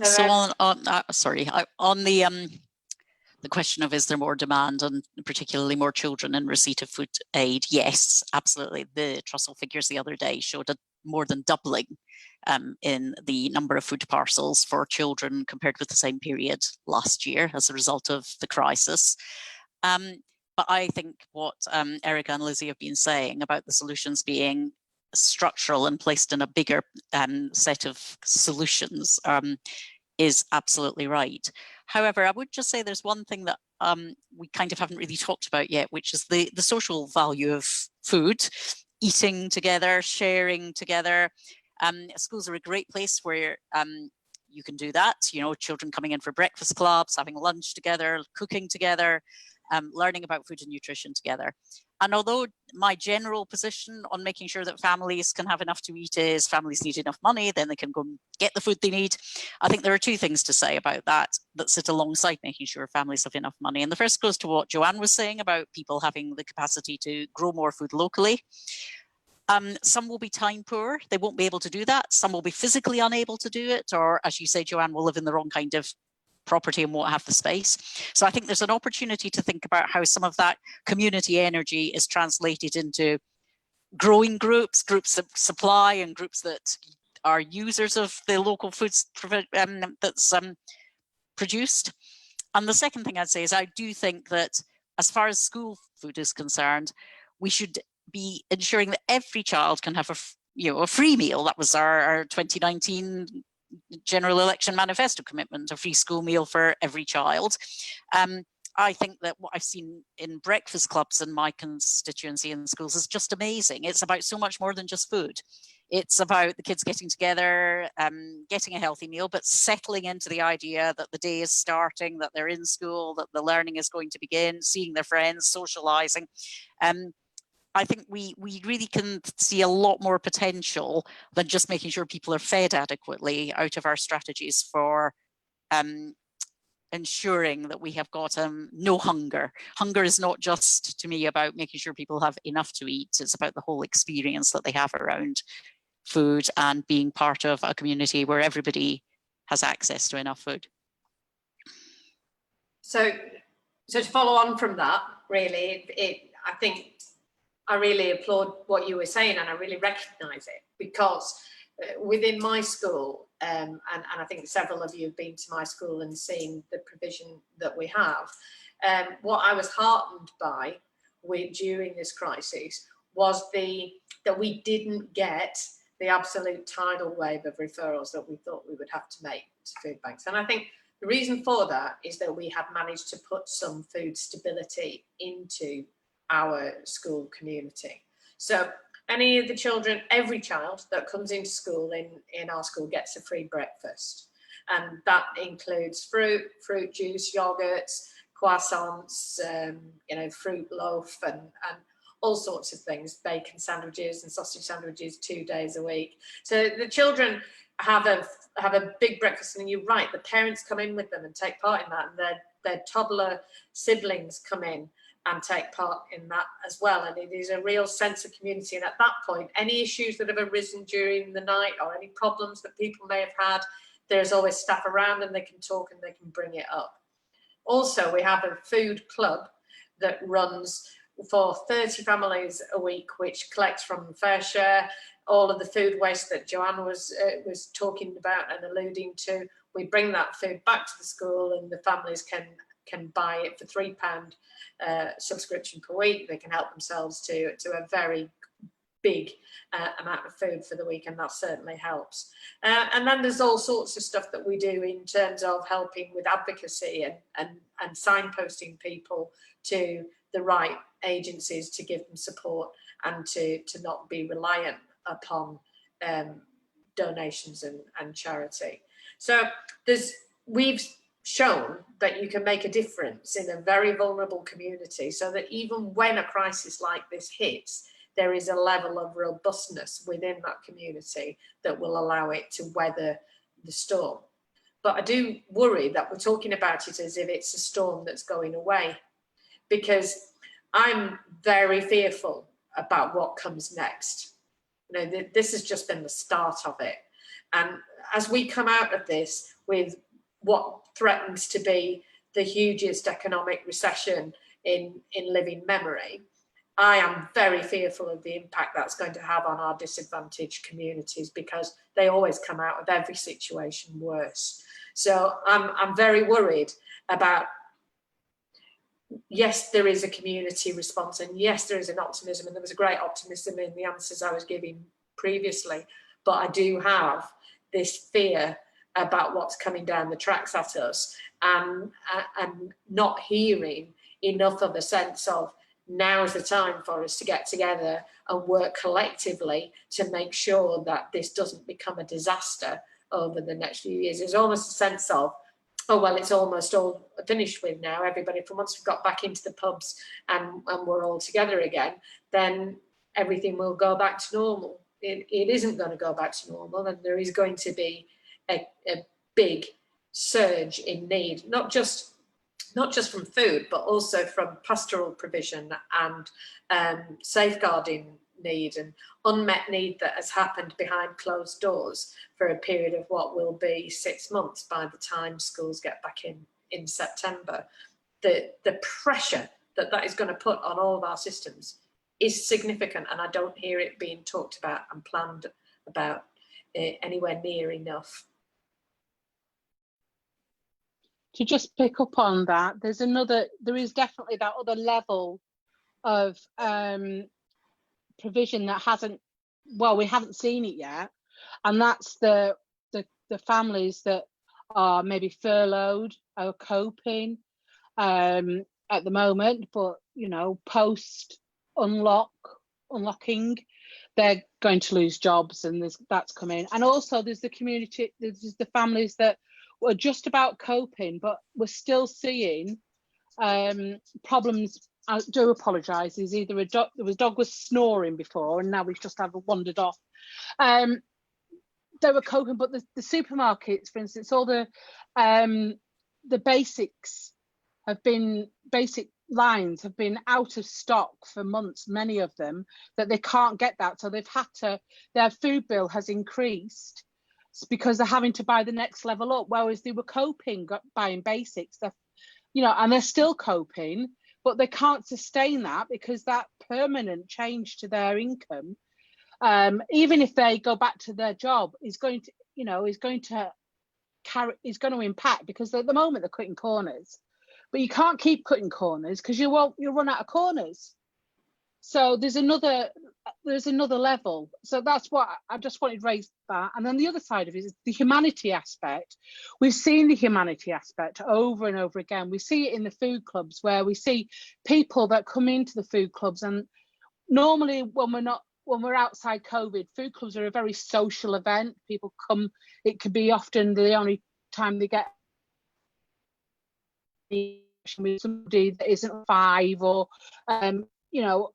S6: So on the question of is there more demand, and particularly more children in receipt of food aid, yes, absolutely. The Trussell figures the other day showed a more than doubling in the number of food parcels for children compared with the same period last year as a result of the crisis. But I think what Erica and Lizzi have been saying about the solutions being structural and placed in a bigger set of solutions is absolutely right. However, I would just say there's one thing that we kind of haven't really talked about yet, which is the social value of food, eating together, sharing together. Schools are a great place where you can do that. Children coming in for breakfast clubs, having lunch together, cooking together, learning about food and nutrition together. And although my general position on making sure that families can have enough to eat is families need enough money, then they can go and get the food they need, I think there are 2 things to say about that sit alongside making sure families have enough money. And the first goes to what Joanne was saying about people having the capacity to grow more food locally. Some will be time poor, they won't be able to do that. Some will be physically unable to do it, or as you say, Joanne, will live in the wrong kind of property and won't have the space. So I think there's an opportunity to think about how some of that community energy is translated into growing groups that supply and groups that are users of the local foods that's produced. And the second thing I'd say is I do think that as far as school food is concerned, we should be ensuring that every child can have a free meal. That was our 2019 general election manifesto commitment, a free school meal for every child. I think that what I've seen in breakfast clubs in my constituency in schools is just amazing. It's about so much more than just food. It's about the kids getting together, getting a healthy meal, but settling into the idea that the day is starting, that they're in school, that the learning is going to begin, seeing their friends, socialising. I think we really can see a lot more potential than just making sure people are fed adequately out of our strategies for ensuring that we have got no hunger. Hunger is not just, to me, about making sure people have enough to eat. It's about the whole experience that they have around food and being part of a community where everybody has access to enough food.
S3: So to follow on from that, really, I think I really applaud what you were saying, and I really recognise it, because within my school, and I think several of you have been to my school and seen the provision that we have, what I was heartened by during this crisis was that we didn't get the absolute tidal wave of referrals that we thought we would have to make to food banks. And I think the reason for that is that we have managed to put some food stability into our school community. So any of the children, every child that comes into school in our school gets a free breakfast. And that includes fruit juice, yogurts, croissants, fruit loaf and all sorts of things, bacon sandwiches and sausage sandwiches 2 days a week. So the children have a big breakfast, and you're right, the parents come in with them and take part in that, and their toddler siblings come in and take part in that as well. And it is a real sense of community. And at that point, any issues that have arisen during the night or any problems that people may have had, there's always staff around and they can talk and they can bring it up. Also, we have a food club that runs for 30 families a week, which collects from fair share all of the food waste that Joanne was talking about and alluding to. We bring that food back to the school, and the families can buy it for £3 subscription per week. They can help themselves to a very big amount of food for the week, and that certainly helps. And then there's all sorts of stuff that we do in terms of helping with advocacy and signposting people to the right agencies to give them support and to not be reliant upon donations and charity. So we've shown that you can make a difference in a very vulnerable community, so that even when a crisis like this hits, there is a level of robustness within that community that will allow it to weather the storm. But I do worry that we're talking about it as if it's a storm that's going away, because I'm very fearful about what comes next. This has just been the start of it. And as we come out of this with what threatens to be the hugest economic recession in living memory, I am very fearful of the impact that's going to have on our disadvantaged communities, because they always come out of every situation worse. So I'm very worried about, yes, there is a community response, and yes, there is an optimism, and there was a great optimism in the answers I was giving previously, but I do have this fear about what's coming down the tracks at us, and not hearing enough of a sense of, now's the time for us to get together and work collectively to make sure that this doesn't become a disaster over the next few years. There's almost a sense of, oh, well, it's almost all finished with now. Everybody, from once we've got back into the pubs and we're all together again, then everything will go back to normal. It isn't going to go back to normal, and there is going to be a big surge in need, not just from food, but also from pastoral provision and safeguarding need and unmet need that has happened behind closed doors for a period of what will be 6 months by the time schools get back in September. The pressure that is going to put on all of our systems is significant, and I don't hear it being talked about and planned about anywhere near enough.
S4: To just pick up on that, there is definitely that other level of provision that we haven't seen it yet, and that's the families that are maybe furloughed or coping at the moment, but you know, post unlocking, they're going to lose jobs, and that's coming. And also there's the community, there's the families that were just about coping, but we're still seeing problems. I do apologise. There's either a dog was snoring before, and now we've just wandered off. They were coping, but the supermarkets, for instance, all the basic lines have been out of stock for months, many of them, that they can't get that. So they've had to, their food bill has increased because they're having to buy the next level up, whereas they were coping, buying basics, you know, and they're still coping, but they can't sustain that because that permanent change to their income, even if they go back to their job, is going to, you know, is going to impact, because at the moment they're cutting corners, but you can't keep cutting corners because you'll run out of corners. So there's another level. So that's what I just wanted to raise that. And then the other side of it is the humanity aspect. We've seen the humanity aspect over and over again. We see it in the food clubs, where we see people that come into the food clubs, and normally when we're outside COVID, food clubs are a very social event. People come, it could be often the only time they get with somebody that isn't 5, or you know,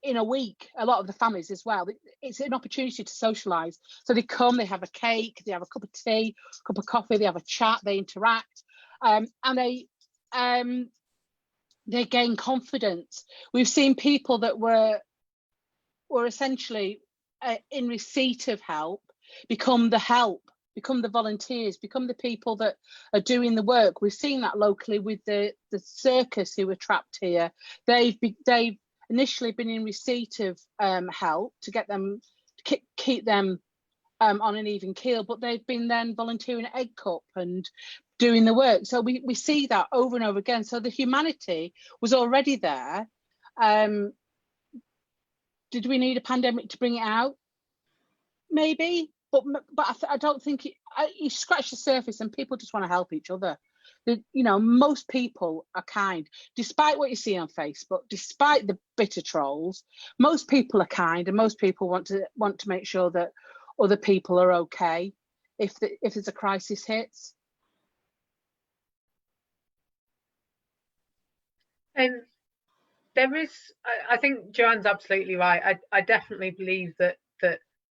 S4: in a week, a lot of the families as well, it's an opportunity to socialise. So they come, they have a cake, they have a cup of tea, a cup of coffee, they have a chat, they interact, and they gain confidence. We've seen people that were essentially in receipt of help become the volunteers, become the people that are doing the work. We've seen that locally with the circus who were trapped here. They've initially been in receipt of help to get them, keep them on an even keel, but they've been then volunteering at Egg Cup and doing the work. So we see that over and over again. So the humanity was already there. Did we need a pandemic to bring it out? Maybe, but I don't think you scratch the surface and people just want to help each other. You know, most people are kind, despite what you see on Facebook, despite the bitter trolls. Most people are kind, and most people want to make sure that other people are okay if there's a crisis hits.
S5: There is, I think Joanne's absolutely right. I definitely believe that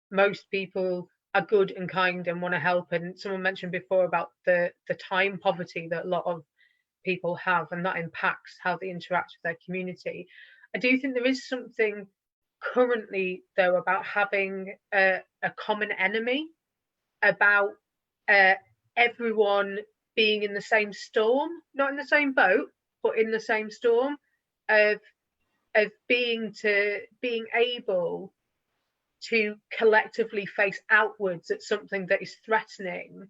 S5: most people are good and kind and want to help. And someone mentioned before about the time poverty that a lot of people have, and that impacts how they interact with their community. I do think there is something currently, though, about having a common enemy, about everyone being in the same storm, not in the same boat, but in the same storm, of being able to collectively face outwards at something that is threatening,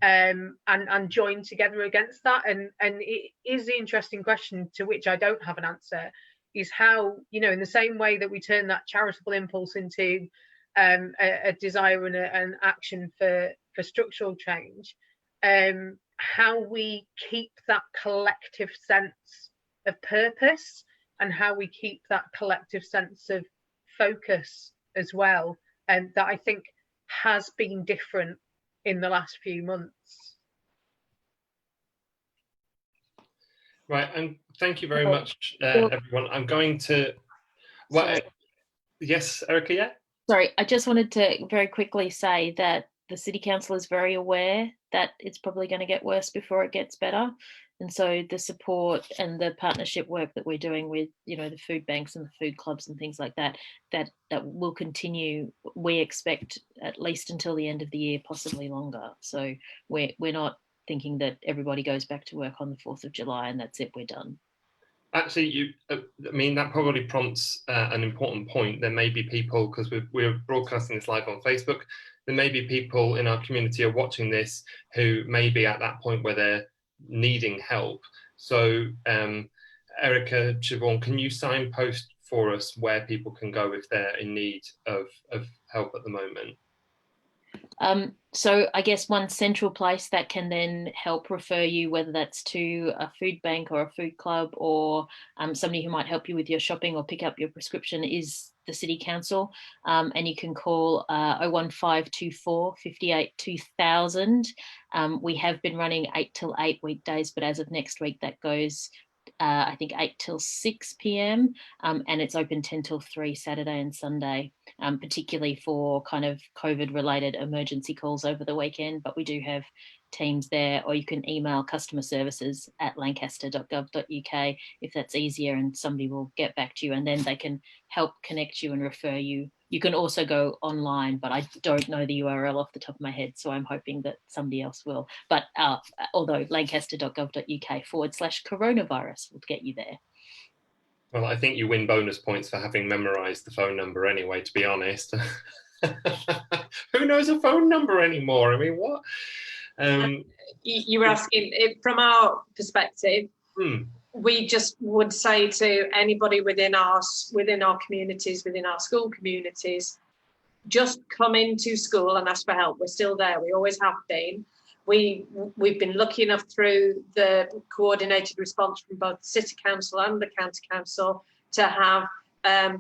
S5: and join together against that. And it is the interesting question, to which I don't have an answer, is how, you know, in the same way that we turn that charitable impulse into a desire and an action for structural change, how we keep that collective sense of purpose, and how we keep that collective sense of focus as well, and that I think has been different in the last few months.
S1: Right, and thank you very much, everyone. I'm going to. Yes, Erica. Yeah.
S2: Sorry, I just wanted to very quickly say that the City Council is very aware that it's probably going to get worse before it gets better. And so the support and the partnership work that we're doing with, the food banks and the food clubs and things like that, that will continue, we expect, at least until the end of the year, possibly longer. So we're not thinking that everybody goes back to work on the 4th of July and that's it, we're done.
S1: Actually, that probably prompts an important point. There may be people, because we're broadcasting this live on Facebook, there may be people in our community are watching this who may be at that point where they're needing help. So Erica, Siobhan, can you signpost for us where people can go if they're in need of help at the moment?
S2: So I guess one central place that can then help refer you, whether that's to a food bank or a food club or somebody who might help you with your shopping or pick up your prescription, is the City Council. And you can call 01524 58 2000. We have been running 8 till 8 weekdays, but as of next week that goes I think 8 till 6 p.m. And it's open 10 till 3 Saturday and Sunday, particularly for kind of COVID related emergency calls over the weekend. But we do have teams there, or you can email customer services at lancaster.gov.uk if that's easier, and somebody will get back to you, and then they can help connect you and refer you. You can also go online, but I don't know the URL off the top of my head, so I'm hoping that somebody else will. But although lancaster.gov.uk/coronavirus will get you there.
S1: Well, I think you win bonus points for having memorised the phone number anyway, to be honest. Who knows a phone number anymore? I mean, what?
S3: You were asking, from our perspective, we just would say to anybody within our communities, within our school communities, just come into school and ask for help. We're still there. We always have been. We've been lucky enough through the coordinated response from both the City Council and the County Council to have a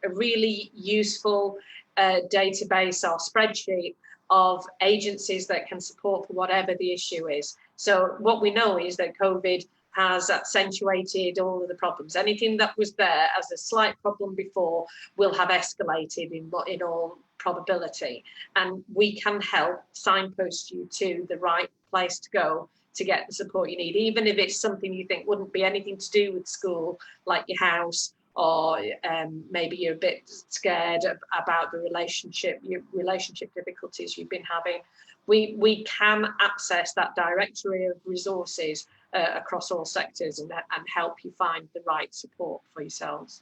S3: really useful database or spreadsheet of agencies that can support for whatever the issue is. So what we know is that COVID has accentuated all of the problems. Anything that was there as a slight problem before will have escalated in all probability. And we can help signpost you to the right place to go to get the support you need, even if it's something you think wouldn't be anything to do with school, like your house, or maybe you're a bit scared about your relationship difficulties you've been having. We can access that directory of resources across all sectors and help you find the right support for yourselves.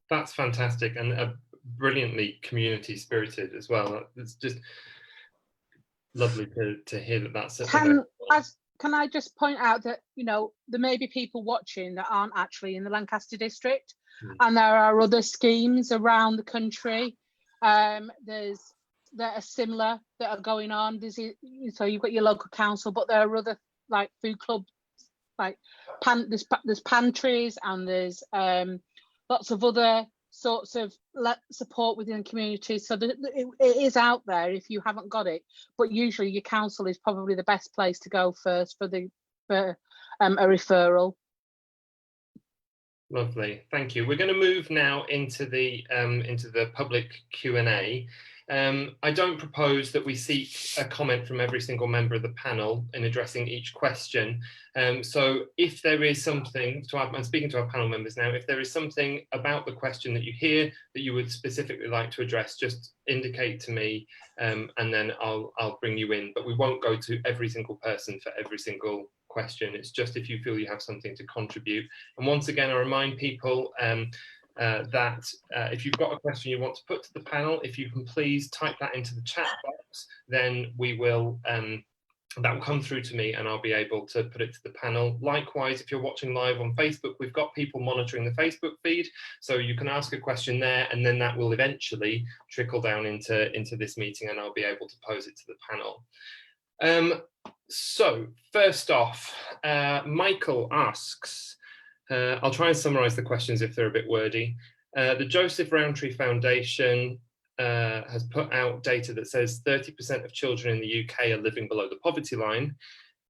S1: That's fantastic, and brilliantly community spirited as well. It's just lovely to hear that that's
S4: Can I just point out that, there may be people watching that aren't actually in the Lancaster district, and there are other schemes around the country that are similar that are going on. So you've got your local council, but there are other like food clubs, like there's pantries, and there's lots of other sorts of support within the community. So it is out there if you haven't got it, but usually your council is probably the best place to go first for a referral.
S1: Lovely, thank you. We're going to move now into the public Q&A. I don't propose that we seek a comment from every single member of the panel in addressing each question. So if there is something, I'm speaking to our panel members now, if there is something about the question that you hear that you would specifically like to address, just indicate to me, and then I'll bring you in. But we won't go to every single person for every single question. It's just if you feel you have something to contribute. And once again, I remind people that if you've got a question you want to put to the panel, if you can please type that into the chat box, then we will that will come through to me and I'll be able to put it to the panel. Likewise, if you're watching live on Facebook, we've got people monitoring the Facebook feed, so you can ask a question there, and then that will eventually trickle down into this meeting and I'll be able to pose it to the panel. So first off, Michael asks, I'll try and summarise the questions if they're a bit wordy. The Joseph Rowntree Foundation has put out data that says 30% of children in the UK are living below the poverty line,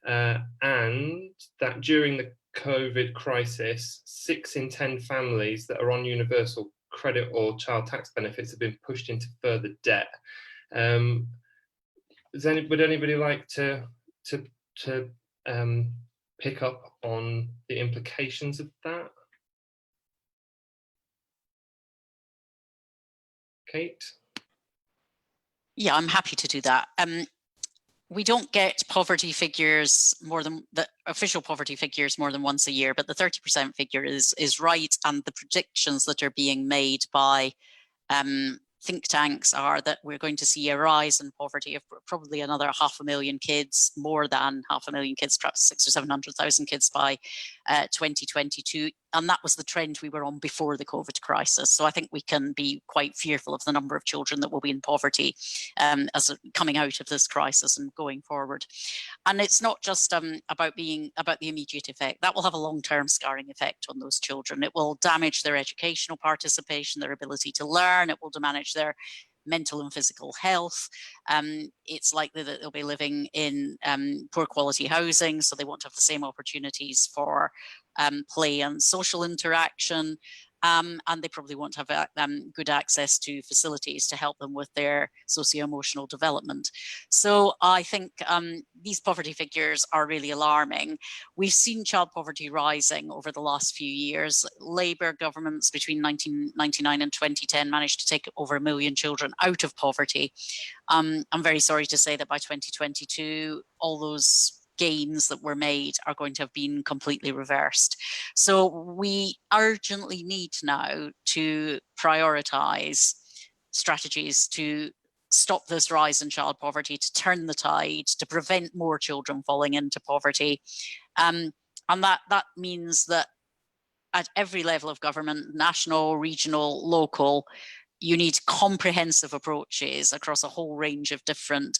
S1: and that during the COVID crisis, 6 in 10 families that are on universal credit or child tax benefits have been pushed into further debt. Would anybody like to pick up on the implications of that? Kate?
S6: Yeah, I'm happy to do that. We don't get poverty figures more than the official poverty figures more than once a year, but the 30% figure is right, and the predictions that are being made by think tanks are that we're going to see a rise in poverty of probably another 500,000 kids, more than 500,000 kids, perhaps 600,000 or 700,000 kids by 2022. And that was the trend we were on before the COVID crisis. So I think we can be quite fearful of the number of children that will be in poverty as coming out of this crisis and going forward. And it's not just about the immediate effect. That will have a long-term scarring effect on those children. It will damage their educational participation, their ability to learn. It will damage their mental and physical health. It's likely that they'll be living in poor quality housing, so they won't have the same opportunities for play and social interaction. And they probably won't have good access to facilities to help them with their socio-emotional development. So I think these poverty figures are really alarming. We've seen child poverty rising over the last few years. Labour governments between 1999 and 2010 managed to take over 1 million children out of poverty. I'm very sorry to say that by 2022, all those gains that were made are going to have been completely reversed. So we urgently need now to prioritise strategies to stop this rise in child poverty, to turn the tide, to prevent more children falling into poverty. And that means that at every level of government, national, regional, local, you need comprehensive approaches across a whole range of different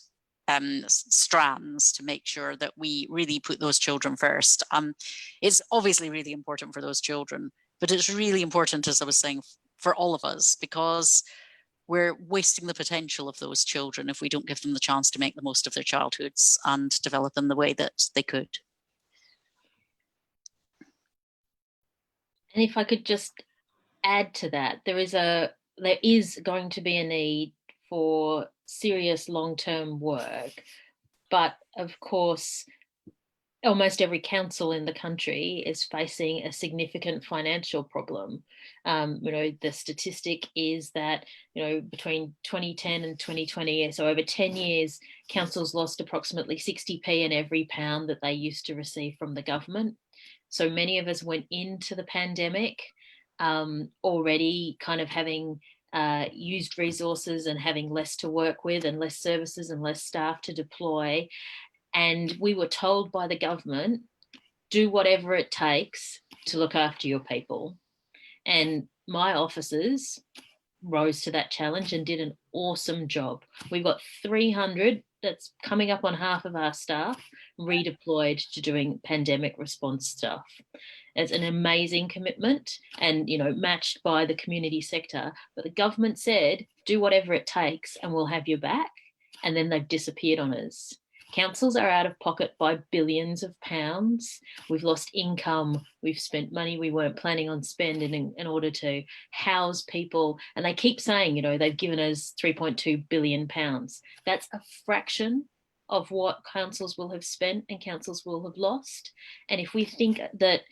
S6: strands to make sure that we really put those children first. It's obviously really important for those children, but it's really important, as I was saying, for all of us, because we're wasting the potential of those children if we don't give them the chance to make the most of their childhoods and develop in the way that they could.
S2: And if I could just add to that, there is going to be a need for serious long-term work, but of course almost every council in the country is facing a significant financial problem. The statistic is that between 2010 and 2020, so over 10 years, councils lost approximately 60p in every pound that they used to receive from the government. So many of us went into the pandemic already kind of having used resources and having less to work with and less services and less staff to deploy. And we were told by the government, do whatever it takes to look after your people. And my officers rose to that challenge and did an awesome job. We've got 300, that's coming up on half of our staff, redeployed to doing pandemic response stuff. It's an amazing commitment and, matched by the community sector. But the government said, do whatever it takes and we'll have your back. And then they've disappeared on us. Councils are out of pocket by billions of pounds. We've lost income. We've spent money we weren't planning on spending in order to house people. And they keep saying, they've given us £3.2 billion. That's a fraction of what councils will have spent and councils will have lost. And if we think that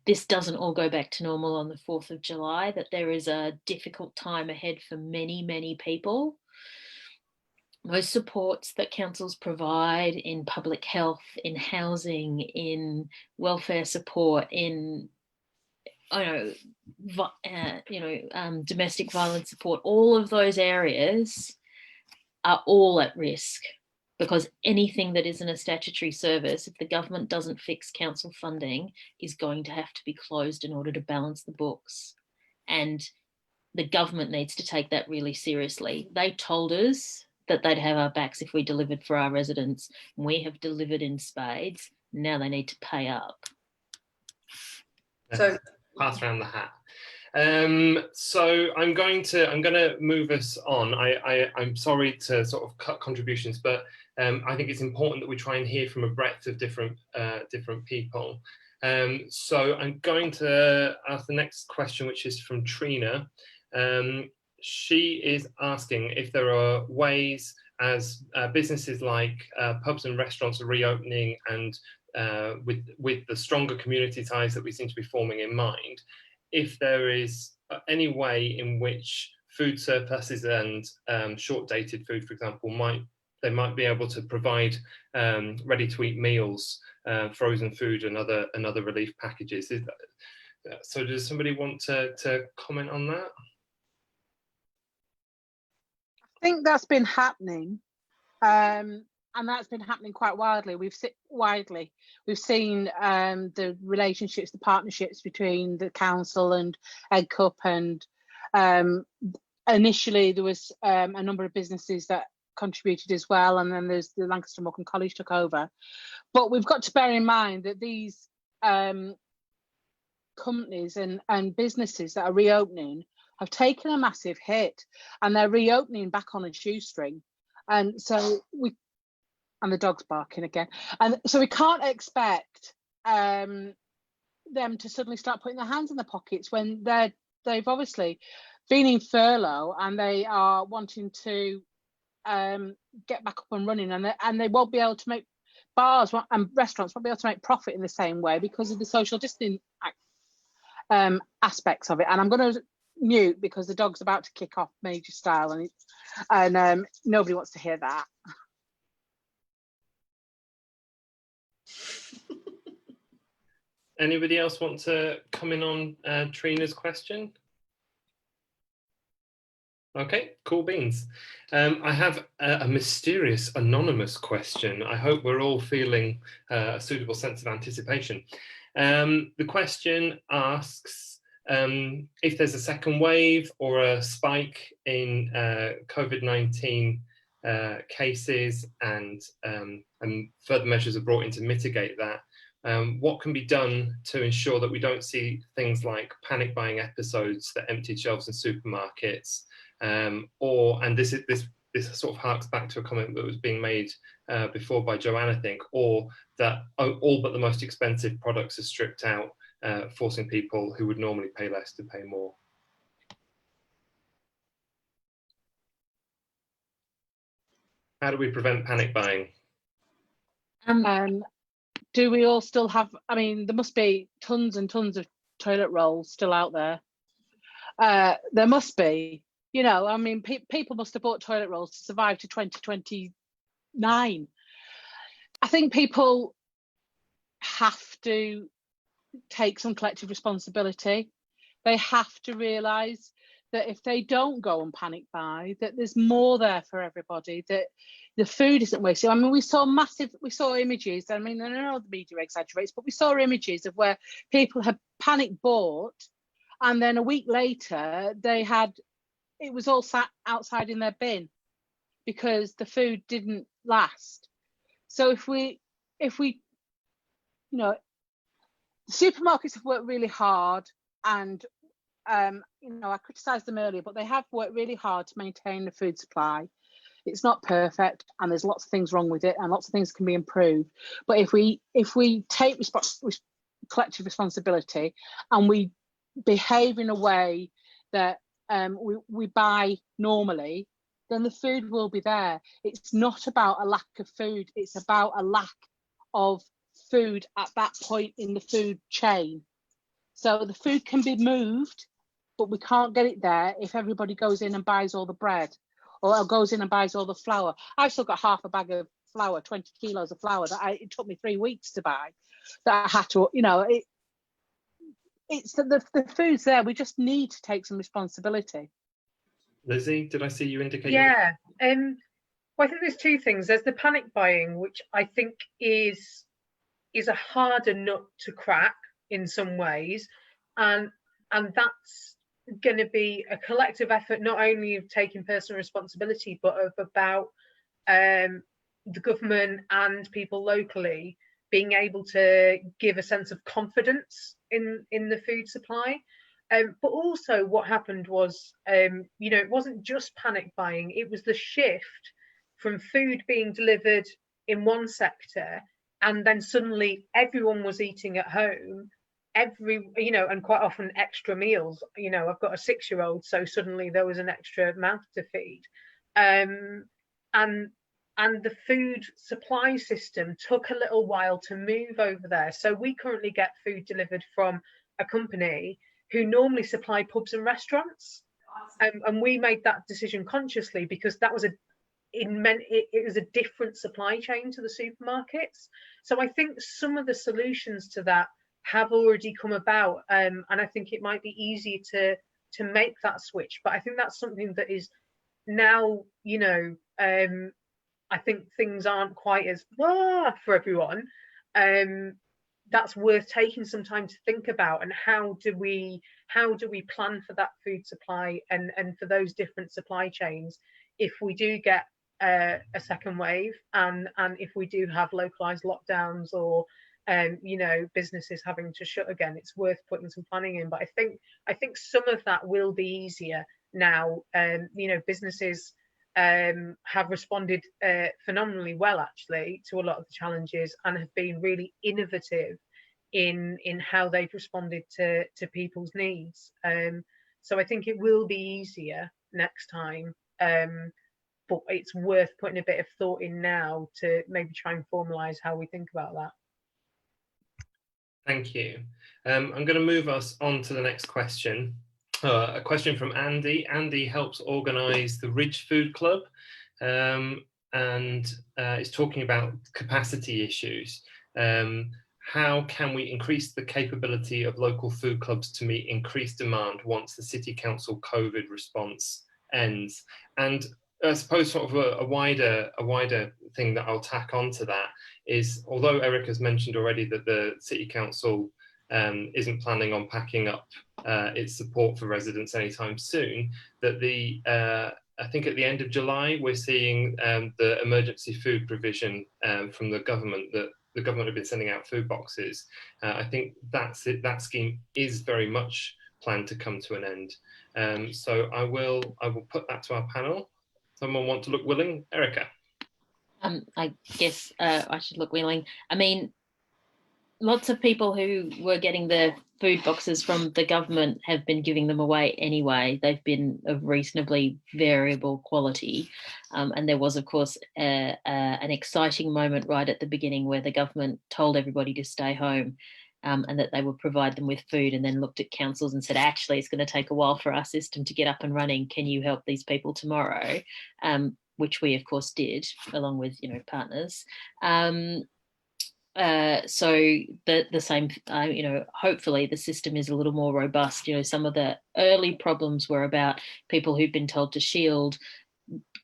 S2: this doesn't all go back to normal on the 4th of July, that there is a difficult time ahead for many, many people, those supports that councils provide in public health, in housing, in welfare support, in domestic violence support, all of those areas are all at risk, because anything that isn't a statutory service, if the government doesn't fix council funding, is going to have to be closed in order to balance the books. And the government needs to take that really seriously. They told us that they'd have our backs if we delivered for our residents. We have delivered in spades. Now they need to pay up.
S1: So pass around the hat. So I'm going to move us on. I'm sorry to sort of cut contributions, but I think it's important that we try and hear from a breadth of different people. So I'm going to ask the next question, which is from Trina. She is asking if there are ways, as businesses like pubs and restaurants are reopening and with the stronger community ties that we seem to be forming in mind, if there is any way in which food surpluses and short-dated food, for example, they might be able to provide ready-to-eat meals, frozen food, and other relief packages. So does somebody want to comment on that?
S4: I think that's been happening, and that's been happening quite widely. We've seen the relationships, the partnerships between the council and Ainscough, and initially there was a number of businesses that contributed as well, and then there's the Lancaster and Morecambe College took over. But we've got to bear in mind that these companies and businesses that are reopening have taken a massive hit, and they're reopening back on a shoestring, and so and the dog's barking again, and so we can't expect them to suddenly start putting their hands in their pockets when they've obviously been in furlough and they are wanting to get back up and running, and they won't be able to make bars and restaurants won't be able to make profit in the same way because of the social distancing aspects of it. And I'm going to mute because the dog's about to kick off major style, and nobody wants to hear that.
S1: Anybody else want to come in on Trina's question? Okay, cool beans. I have a mysterious anonymous question. I hope we're all feeling a suitable sense of anticipation. The question asks if there's a second wave or a spike in COVID-19 cases and further measures are brought in to mitigate that. What can be done to ensure that we don't see things like panic buying episodes that emptied shelves in supermarkets, and this sort of harks back to a comment that was being made before by Joanne, I think, or that all but the most expensive products are stripped out, forcing people who would normally pay less to pay more. How do we prevent panic buying?
S4: Do we all still have, I mean, there must be tons and tons of toilet rolls still out there. There must be, you know, I mean, people must have bought toilet rolls to survive to 2029. I think people have to take some collective responsibility. They have to realise that if they don't go and panic buy, that there's more there for everybody, that the food isn't wasted. I mean, we saw images, I mean, I know the media exaggerates, but we saw images of where people had panic bought, and then a week later, it was all sat outside in their bin because the food didn't last. So if we, you know, the supermarkets have worked really hard, and you know, I criticised them earlier, but they have worked really hard to maintain the food supply. It's not perfect, and there's lots of things wrong with it, and lots of things can be improved. But if we take collective responsibility and we behave in a way that we buy normally, then the food will be there. It's not about a lack of food, it's about a lack of food at that point in the food chain. So the food can be moved, but we can't get it there if everybody goes in and buys all the bread, or goes in and buys all the flour. I've still got half a bag of flour, 20 kilos of flour that it took me 3 weeks to buy, that I had to, you know, it's the food's there. We just need to take some responsibility.
S1: Lizzie, did I see you indicate?
S5: Yeah, well, I think there's two things. There's the panic buying, which I think is a harder nut to crack in some ways, and that's going to be a collective effort, not only of taking personal responsibility, but about the government and people locally being able to give a sense of confidence in the food supply. But also what happened was, you know, it wasn't just panic buying, it was the shift from food being delivered in one sector, and then suddenly everyone was eating at home, you know, and quite often extra meals. You know, I've got a 6-year-old, so suddenly there was an extra mouth to feed. And and the food supply system took a little while to move over there. So we currently get food delivered from a company who normally supply pubs and restaurants. And we made that decision consciously because that was it was a different supply chain to the supermarkets. So I think some of the solutions to that have already come about, and I think it might be easy to make that switch. But I think that's something that is now, you know, I think things aren't quite as for everyone. That's worth taking some time to think about, and how do we plan for that food supply and for those different supply chains if we do get a second wave, and if we do have localized lockdowns, or you know, businesses having to shut again. It's worth putting some planning in. But I think some of that will be easier now. You know, businesses have responded phenomenally well, actually, to a lot of the challenges, and have been really innovative in how they've responded to people's needs. So I think it will be easier next time, but it's worth putting a bit of thought in now to maybe try and formalise how we think about that.
S1: Thank you. I'm going to move us on to the next question. A question from Andy. Andy helps organise the Ridge Food Club, and is talking about capacity issues. How can we increase the capability of local food clubs to meet increased demand once the City Council COVID response ends? And I suppose sort of a wider thing that I'll tack on to that is, although Eric has mentioned already that the City Council isn't planning on packing up its support for residents anytime soon, that I think at the end of July we're seeing the emergency food provision from the government, that the government have been sending out food boxes. I think that's it. That scheme is very much planned to come to an end. So I will put that to our panel. Someone want to look willing? Erica.
S2: I guess I should look willing. I mean, lots of people who were getting the food boxes from the government have been giving them away anyway. They've been of reasonably variable quality. And there was, of course, an exciting moment right at the beginning where the government told everybody to stay home, and that they would provide them with food, and then looked at councils and said, actually, it's going to take a while for our system to get up and running. Can you help these people tomorrow? Which we, of course, did, along with, you know, partners. So the same, you know, hopefully the system is a little more robust. You know, some of the early problems were about people who'd been told to shield,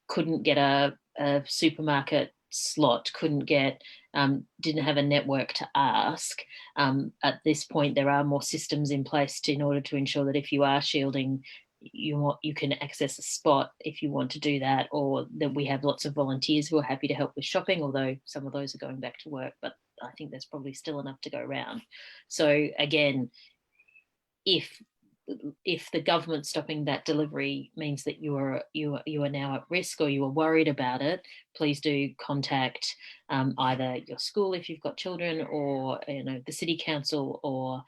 S2: couldn't get a supermarket slot, couldn't get, didn't have a network to ask. At this point, there are more systems in place in order to ensure that if you are shielding, you can access a spot if you want to do that, or that we have lots of volunteers who are happy to help with shopping, although some of those are going back to work, but I think there's probably still enough to go around. So again, if the government stopping that delivery means that you are now at risk, or you are worried about it, please do contact either your school if you've got children, or, you know, the City Council, or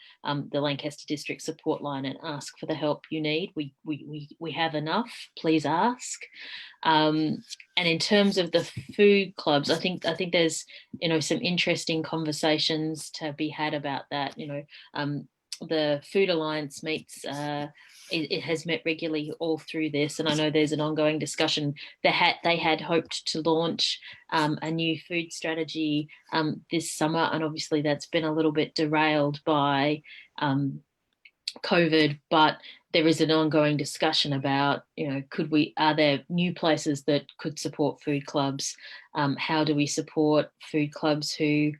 S2: the Lancaster District support line, and ask for the help you need. We have enough. Please ask. And in terms of the food clubs, I think there's, you know, some interesting conversations to be had about that. You know, the Food Alliance meets, it has met regularly all through this, and I know there's an ongoing discussion. They had hoped to launch a new food strategy this summer, and obviously that's been a little bit derailed by COVID, but there is an ongoing discussion about, you know, are there new places that could support food clubs? How do we support food clubs who,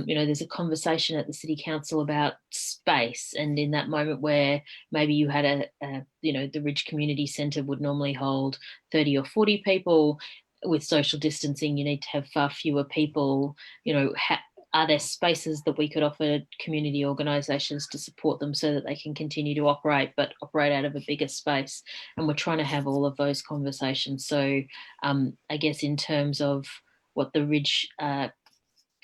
S2: you know, there's a conversation at the City Council about space, and in that moment where maybe you had you know, the Ridge Community Centre would normally hold 30 or 40 people. With social distancing, you need to have far fewer people. You know, are there spaces that we could offer community organisations to support them so that they can continue to operate, but operate out of a bigger space? And we're trying to have all of those conversations. So I guess in terms of what the Ridge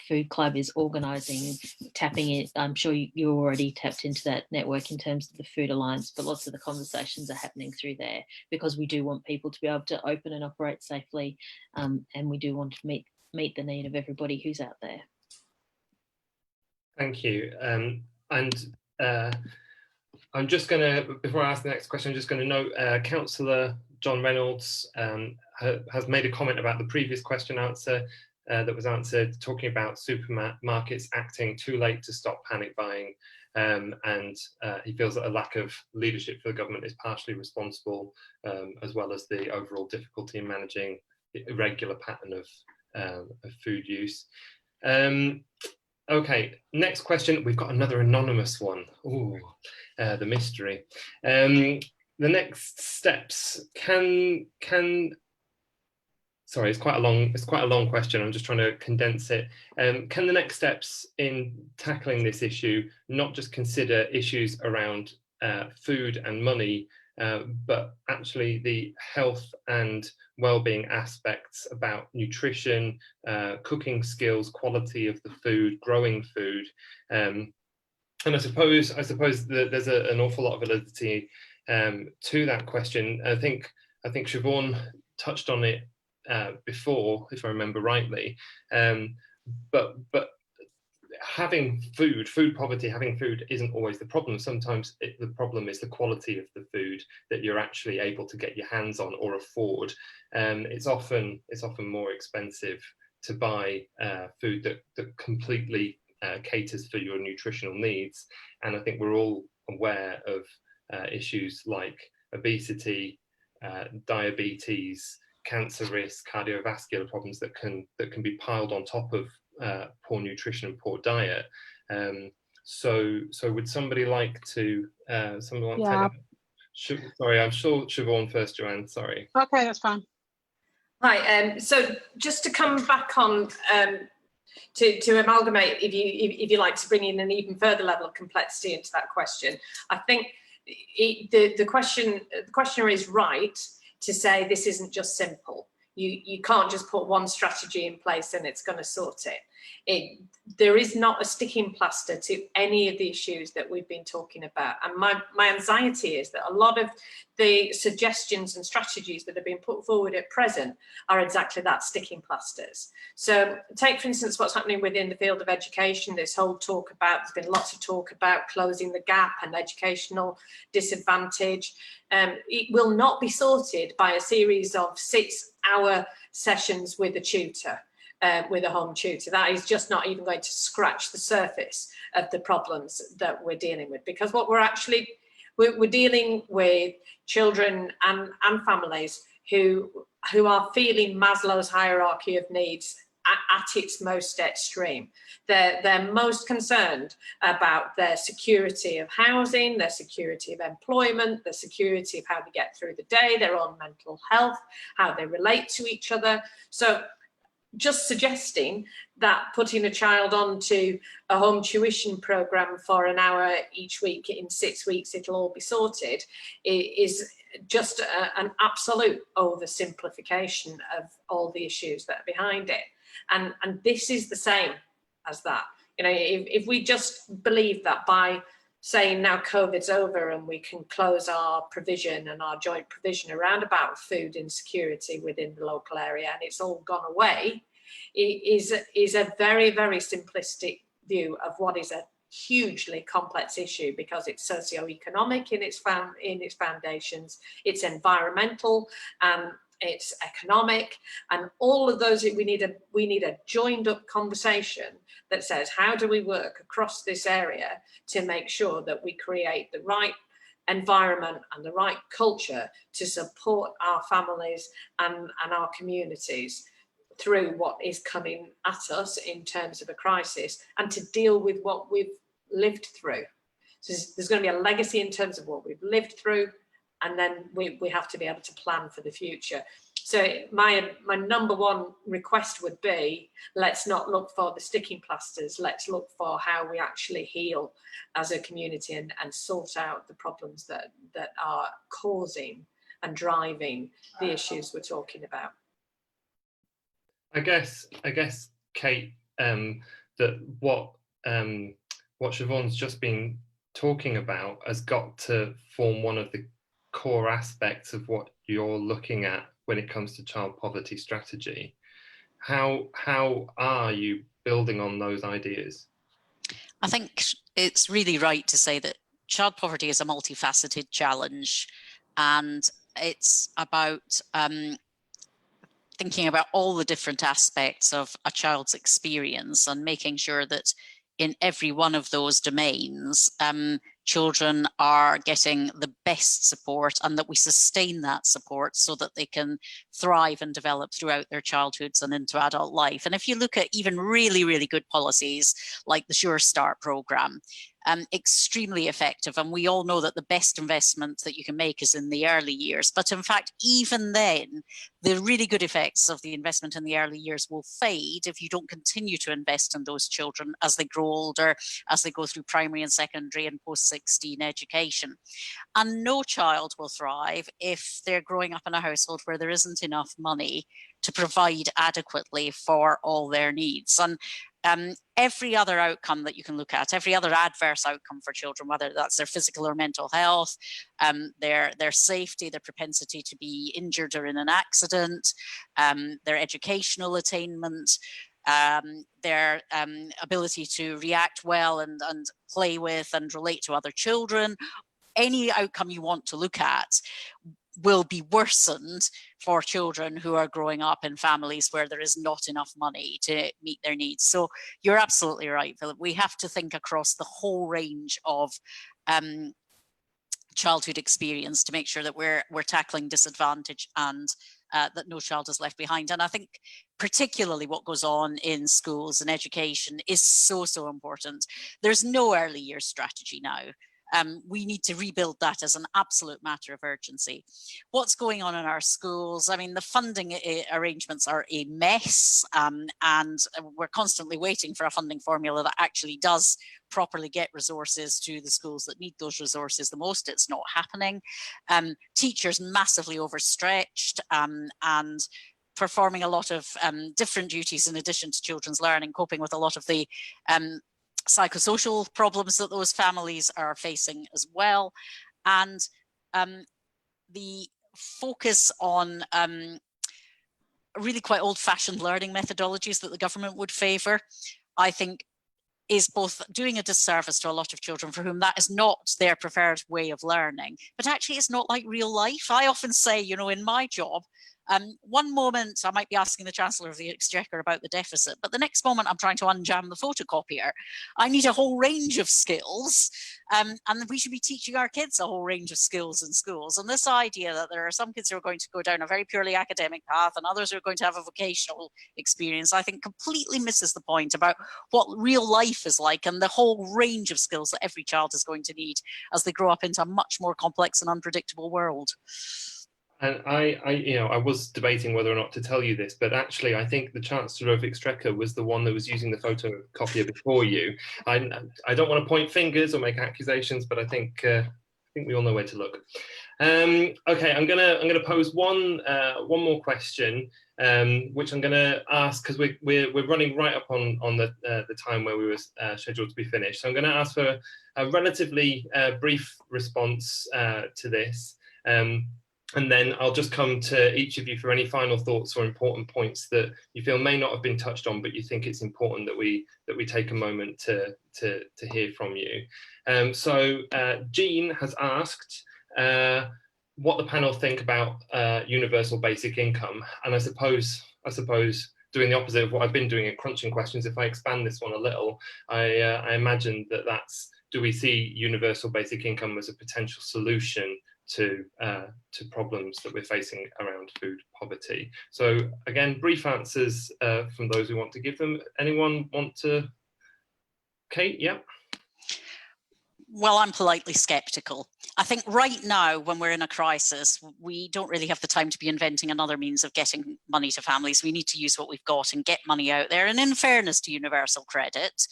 S2: Food Club is organising, tapping it. I'm sure you already tapped into that network in terms of the Food Alliance, but lots of the conversations are happening through there because we do want people to be able to open and operate safely, and we do want to meet the need of everybody who's out there.
S1: Thank you. I'm just going to, before I ask the next question, I'm just going to note Councillor John Reynolds has made a comment about the previous question answer that was answered, talking about supermarkets acting too late to stop panic buying, and he feels that a lack of leadership for the government is partially responsible, as well as the overall difficulty in managing the irregular pattern of food use. Okay, next question. We've got another anonymous one. Ooh, the mystery. The next steps sorry, it's quite a long question. I'm just trying to condense it. Can the next steps in tackling this issue not just consider issues around food and money, but actually the health and well-being aspects about nutrition, cooking skills, quality of the food, growing food, and I suppose that there's an awful lot of validity to that question. I think Siobhan touched on it before, if I remember rightly, but having food poverty, having food isn't always the problem. Sometimes the problem is the quality of the food that you're actually able to get your hands on or afford. It's often more expensive to buy food that completely caters for your nutritional needs. And I think we're all aware of issues like obesity, diabetes, cancer risk, cardiovascular problems that can be piled on top of poor nutrition and poor diet. So would somebody like to take that? Sorry, I'm sure Siobhan first, Joanne, sorry.
S4: Okay, that's fine.
S3: Hi, so just to come back on to amalgamate, if you like, to bring in an even further level of complexity into that question, I think the questioner is right to say this isn't just simple. You can't just put one strategy in place and it's going to sort it. There is not a sticking plaster to any of the issues that we've been talking about. And my anxiety is that a lot of the suggestions and strategies that have been put forward at present are exactly that, sticking plasters. So take, for instance, what's happening within the field of education. This whole talk about, there's been lots of talk about closing the gap and educational disadvantage. It will not be sorted by a series of 6-hour sessions with a tutor. With a home tutor. That is just not even going to scratch the surface of the problems that we're dealing with, because what we're dealing with children and families who are feeling Maslow's hierarchy of needs at its most extreme. They're most concerned about their security of housing, their security of employment, their security of how they get through the day, their own mental health, how they relate to each other. So just suggesting that putting a child onto a home tuition program for an hour each week in 6 weeks, it'll all be sorted, is just an absolute oversimplification of all the issues that are behind it. And this is the same as that. You know, if we just believe that by saying now COVID's over and we can close our provision and our joint provision around about food insecurity within the local area and it's all gone away, is a very, very simplistic view of what is a hugely complex issue, because it's socio-economic in its foundations, it's environmental, and it's economic, and all of those. We need a joined up conversation that says, how do we work across this area to make sure that we create the right environment and the right culture to support our families and our communities through what is coming at us in terms of a crisis, and to deal with what we've lived through. So there's going to be a legacy in terms of what we've lived through, and then we have to be able to plan for the future. So my number one request would be, let's not look for the sticking plasters, let's look for how we actually heal as a community and sort out the problems that are causing and driving the issues we're talking about.
S1: I guess, Kate, that what Siobhan's just been talking about has got to form one of the core aspects of what you're looking at when it comes to child poverty strategy. How are you building on those ideas?
S6: I think it's really right to say that child poverty is a multifaceted challenge, and it's about thinking about all the different aspects of a child's experience and making sure that in every one of those domains, children are getting the best support, and that we sustain that support so that they can thrive and develop throughout their childhoods and into adult life. And if you look at even really, really good policies like the Sure Start programme, extremely effective. And we all know that the best investment that you can make is in the early years. But in fact, even then, the really good effects of the investment in the early years will fade if you don't continue to invest in those children as they grow older, as they go through primary and secondary and post-16 education. And no child will thrive if they're growing up in a household where there isn't enough money to provide adequately for all their needs. And every other outcome that you can look at, every other adverse outcome for children, whether that's their physical or mental health, their safety, their propensity to be injured or in an accident, their educational attainment, their ability to react well and play with and relate to other children, any outcome you want to look at will be worsened for children who are growing up in families where there is not enough money to meet their needs. So you're absolutely right, Philip. We have to think across the whole range of childhood experience to make sure that we're tackling disadvantage and that no child is left behind. And I think particularly what goes on in schools and education is so important. There's no early years strategy now. We need to rebuild that as an absolute matter of urgency. What's going on in our schools? I mean, the funding arrangements are a mess, and we're constantly waiting for a funding formula that actually does properly get resources to the schools that need those resources the most. It's not happening. Teachers massively overstretched and performing a lot of different duties in addition to children's learning, coping with a lot of the psychosocial problems that those families are facing as well. And the focus on really quite old-fashioned learning methodologies that the government would favour, I think is both doing a disservice to a lot of children for whom that is not their preferred way of learning, but actually it's not like real life. I often say, you know, in my job, one moment I might be asking the Chancellor of the Exchequer about the deficit, but the next moment I'm trying to unjam the photocopier. I need a whole range of skills, and we should be teaching our kids a whole range of skills in schools. And this idea that there are some kids who are going to go down a very purely academic path and others who are going to have a vocational experience, I think completely misses the point about what real life is like and the whole range of skills that every child is going to need as they grow up into a much more complex and unpredictable world.
S1: And I was debating whether or not to tell you this, but actually I think the Chancellor of Exchequer was the one that was using the photocopier before you. I don't want to point fingers or make accusations, but I think we all know where to look. Okay, I'm gonna pose one more question, which I'm gonna ask because we're running right up on the time where we were scheduled to be finished. So I'm gonna ask for a relatively brief response to this. And then I'll just come to each of you for any final thoughts or important points that you feel may not have been touched on, but you think it's important that we take a moment to hear from you. So Jean has asked what the panel think about universal basic income, and I suppose doing the opposite of what I've been doing in crunching questions. If I expand this one a little, I imagine that's, do we see universal basic income as a potential solution to problems that we're facing around food poverty? So again, brief answers from those who want to give them. Anyone want to? Kate, yeah.
S6: Well, I'm politely sceptical. I think right now, when we're in a crisis, we don't really have the time to be inventing another means of getting money to families. We need to use what we've got and get money out there. And in fairness to universal credit,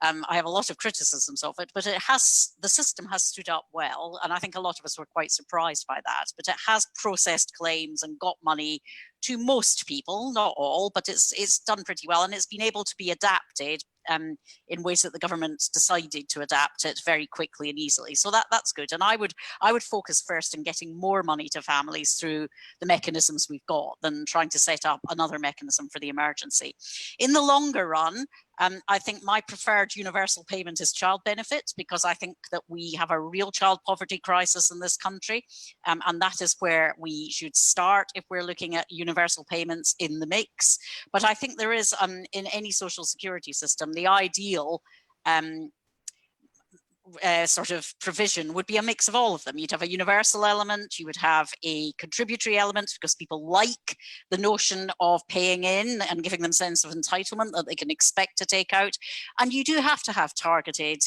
S6: I have a lot of criticisms of it, but the system has stood up well, and I think a lot of us were quite surprised by that. But it has processed claims and got money to most people, not all, but it's done pretty well, and it's been able to be adapted in ways that the government decided to adapt it very quickly and easily. So that's good. And I would focus first on getting more money to families through the mechanisms we've got than trying to set up another mechanism for the emergency. In the longer run, I think my preferred universal payment is child benefit, because I think that we have a real child poverty crisis in this country. And that is where we should start if we're looking at universal payments in the mix. But I think there is, in any social security system, the ideal sort of provision would be a mix of all of them. You'd have a universal element, you would have a contributory element, because people like the notion of paying in and giving them a sense of entitlement that they can expect to take out. And you do have to have targeted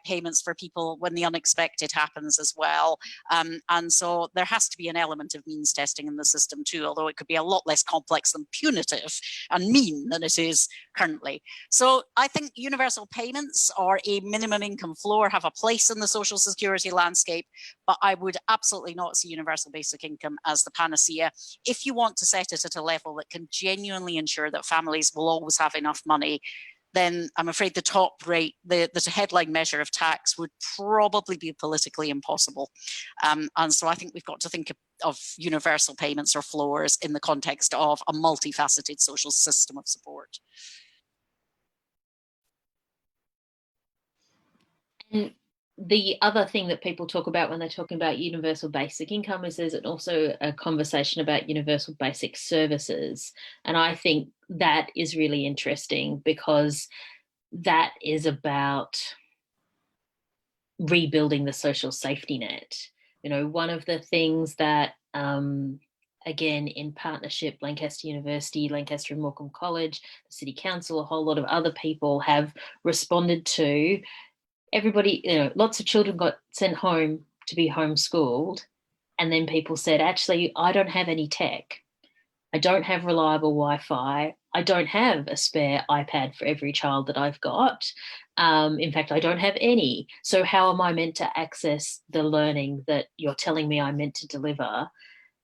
S6: payments for people when the unexpected happens as well. And so there has to be an element of means testing in the system too, although it could be a lot less complex and punitive and mean than it is currently. So I think universal payments or a minimum income floor have a place in the social security landscape, but I would absolutely not see universal basic income as the panacea. If you want to set it at a level that can genuinely ensure that families will always have enough money, then I'm afraid the top rate, the headline measure of tax would probably be politically impossible. And so I think we've got to think of universal payments or floors in the context of a multifaceted social system of support.
S2: And the other thing that people talk about when they're talking about universal basic income is there's also a conversation about universal basic services. And I think that is really interesting, because that is about rebuilding the social safety net. You know, one of the things that, again, in partnership, Lancaster University, Lancaster and Morecambe College, the City Council, a whole lot of other people have responded to. Everybody, you know, lots of children got sent home to be homeschooled, and then people said, actually, I don't have any tech. I don't have reliable Wi-Fi. I don't have a spare iPad for every child that I've got. In fact, I don't have any. So how am I meant to access the learning that you're telling me I'm meant to deliver?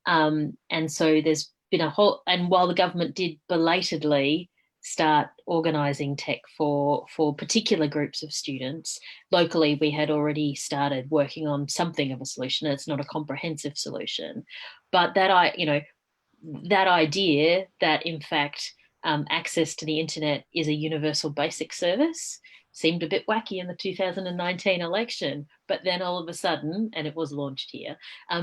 S2: And so there's been a whole, and while the government did belatedly start organising tech for particular groups of students, locally we had already started working on something of a solution. It's not a comprehensive solution, but that idea that in fact access to the internet is a universal basic service seemed a bit wacky in the 2019 election, but then all of a sudden, and it was launched here,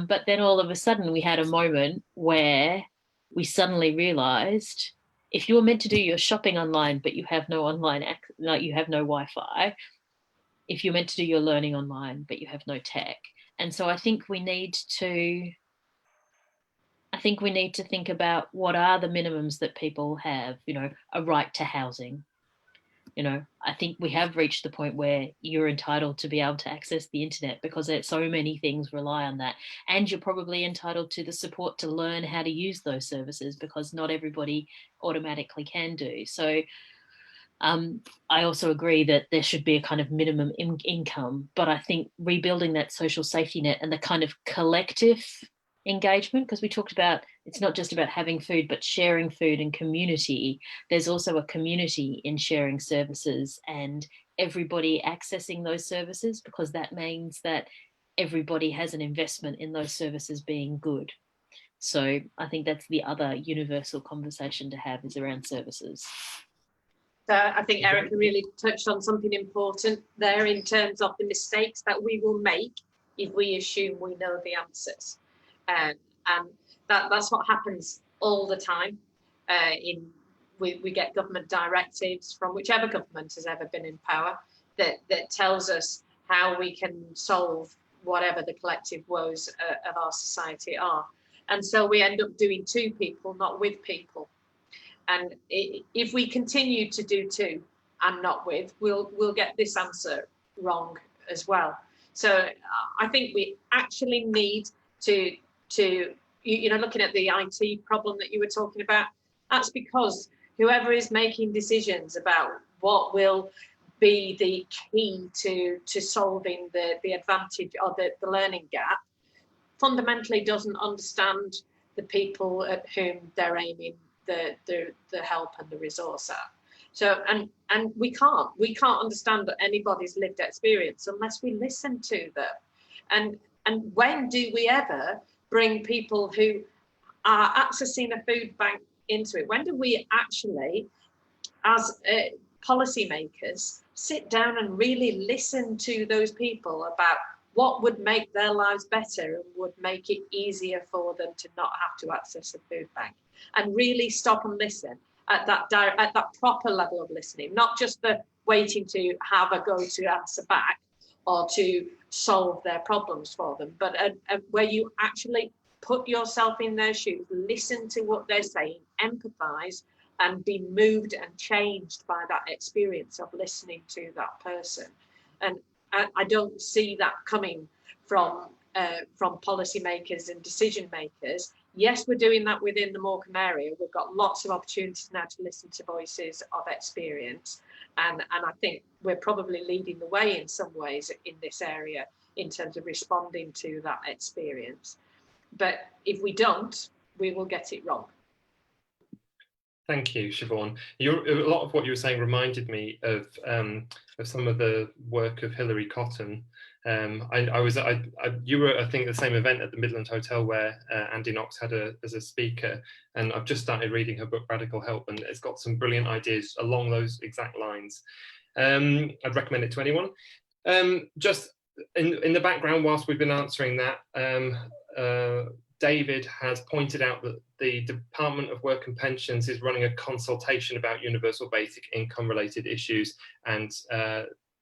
S2: but then all of a sudden we had a moment where we suddenly realised, if you're meant to do your shopping online, but you have no you have no Wi-Fi, if you're meant to do your learning online, but you have no tech. And so I think we need to think about what are the minimums that people have, you know, a right to housing. You know, I think we have reached the point where you're entitled to be able to access the internet, because so many things rely on that. And you're probably entitled to the support to learn how to use those services, because not everybody automatically can do. So I also agree that there should be a kind of minimum income, but I think rebuilding that social safety net and the kind of collective engagement, because we talked about it's not just about having food, but sharing food and community. There's also a community in sharing services and everybody accessing those services, because that means that everybody has an investment in those services being good. So I think that's the other universal conversation to have, is around services.
S3: So I think Erica really touched on something important there in terms of the mistakes that we will make if we assume we know the answers. And that's what happens all the time. We get government directives from whichever government has ever been in power that tells us how we can solve whatever the collective woes of our society are. And so we end up doing to people, not with people. And if we continue to do to and not with, we'll get this answer wrong as well. So I think we actually need to looking at the IT problem that you were talking about, that's because whoever is making decisions about what will be the key to solving the advantage or the learning gap, fundamentally doesn't understand the people at whom they're aiming the help and the resource at. So, and we can't understand anybody's lived experience unless we listen to them. And when do we ever bring people who are accessing a food bank into it? When do we actually, as policymakers, sit down and really listen to those people about what would make their lives better and would make it easier for them to not have to access a food bank, and really stop and listen at that proper level of listening, not just the waiting to have a go to answer back or to solve their problems for them, but where you actually put yourself in their shoes, listen to what they're saying, empathize, and be moved and changed by that experience of listening to that person. And I don't see that coming from policymakers and decision makers. Yes, we're doing that within the Morecambe area. We've got lots of opportunities now to listen to voices of experience. And I think we're probably leading the way in some ways in this area in terms of responding to that experience. But if we don't, we will get it wrong.
S1: Thank you, Siobhan. A lot of what you were saying reminded me of some of the work of Hilary Cotton. You were, I think, at the same event at the Midland Hotel where Andy Knox had as a speaker, and I've just started reading her book Radical Help, and it's got some brilliant ideas along those exact lines. I'd recommend it to anyone. Just in the background, whilst we've been answering that, David has pointed out that the Department of Work and Pensions is running a consultation about universal basic income related issues, and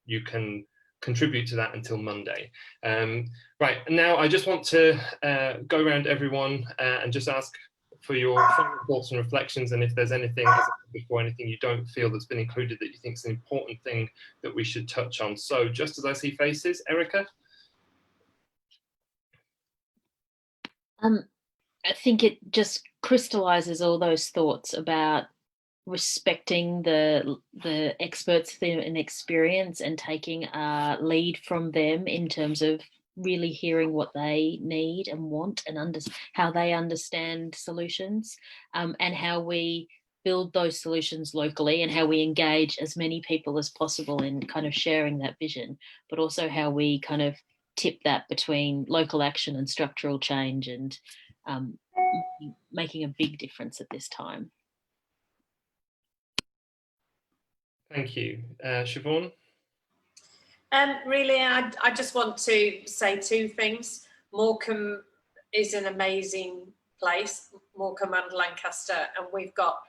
S1: you can contribute to that until Monday. Right, now I just want to go around everyone and just ask for your final thoughts and reflections, and if there's anything, as I said before, anything you don't feel that's been included that you think is an important thing that we should touch on. So just as I see faces, Erica?
S2: I think it just crystallizes all those thoughts about respecting the experts in experience and taking a lead from them in terms of really hearing what they need and want and how they understand solutions, and how we build those solutions locally, and how we engage as many people as possible in kind of sharing that vision, but also how we kind of tip that between local action and structural change, and making a big difference at this time.
S1: Thank you. Siobhan?
S3: Really, I just want to say two things. Morecambe is an amazing place, Morecambe and Lancaster, and we've got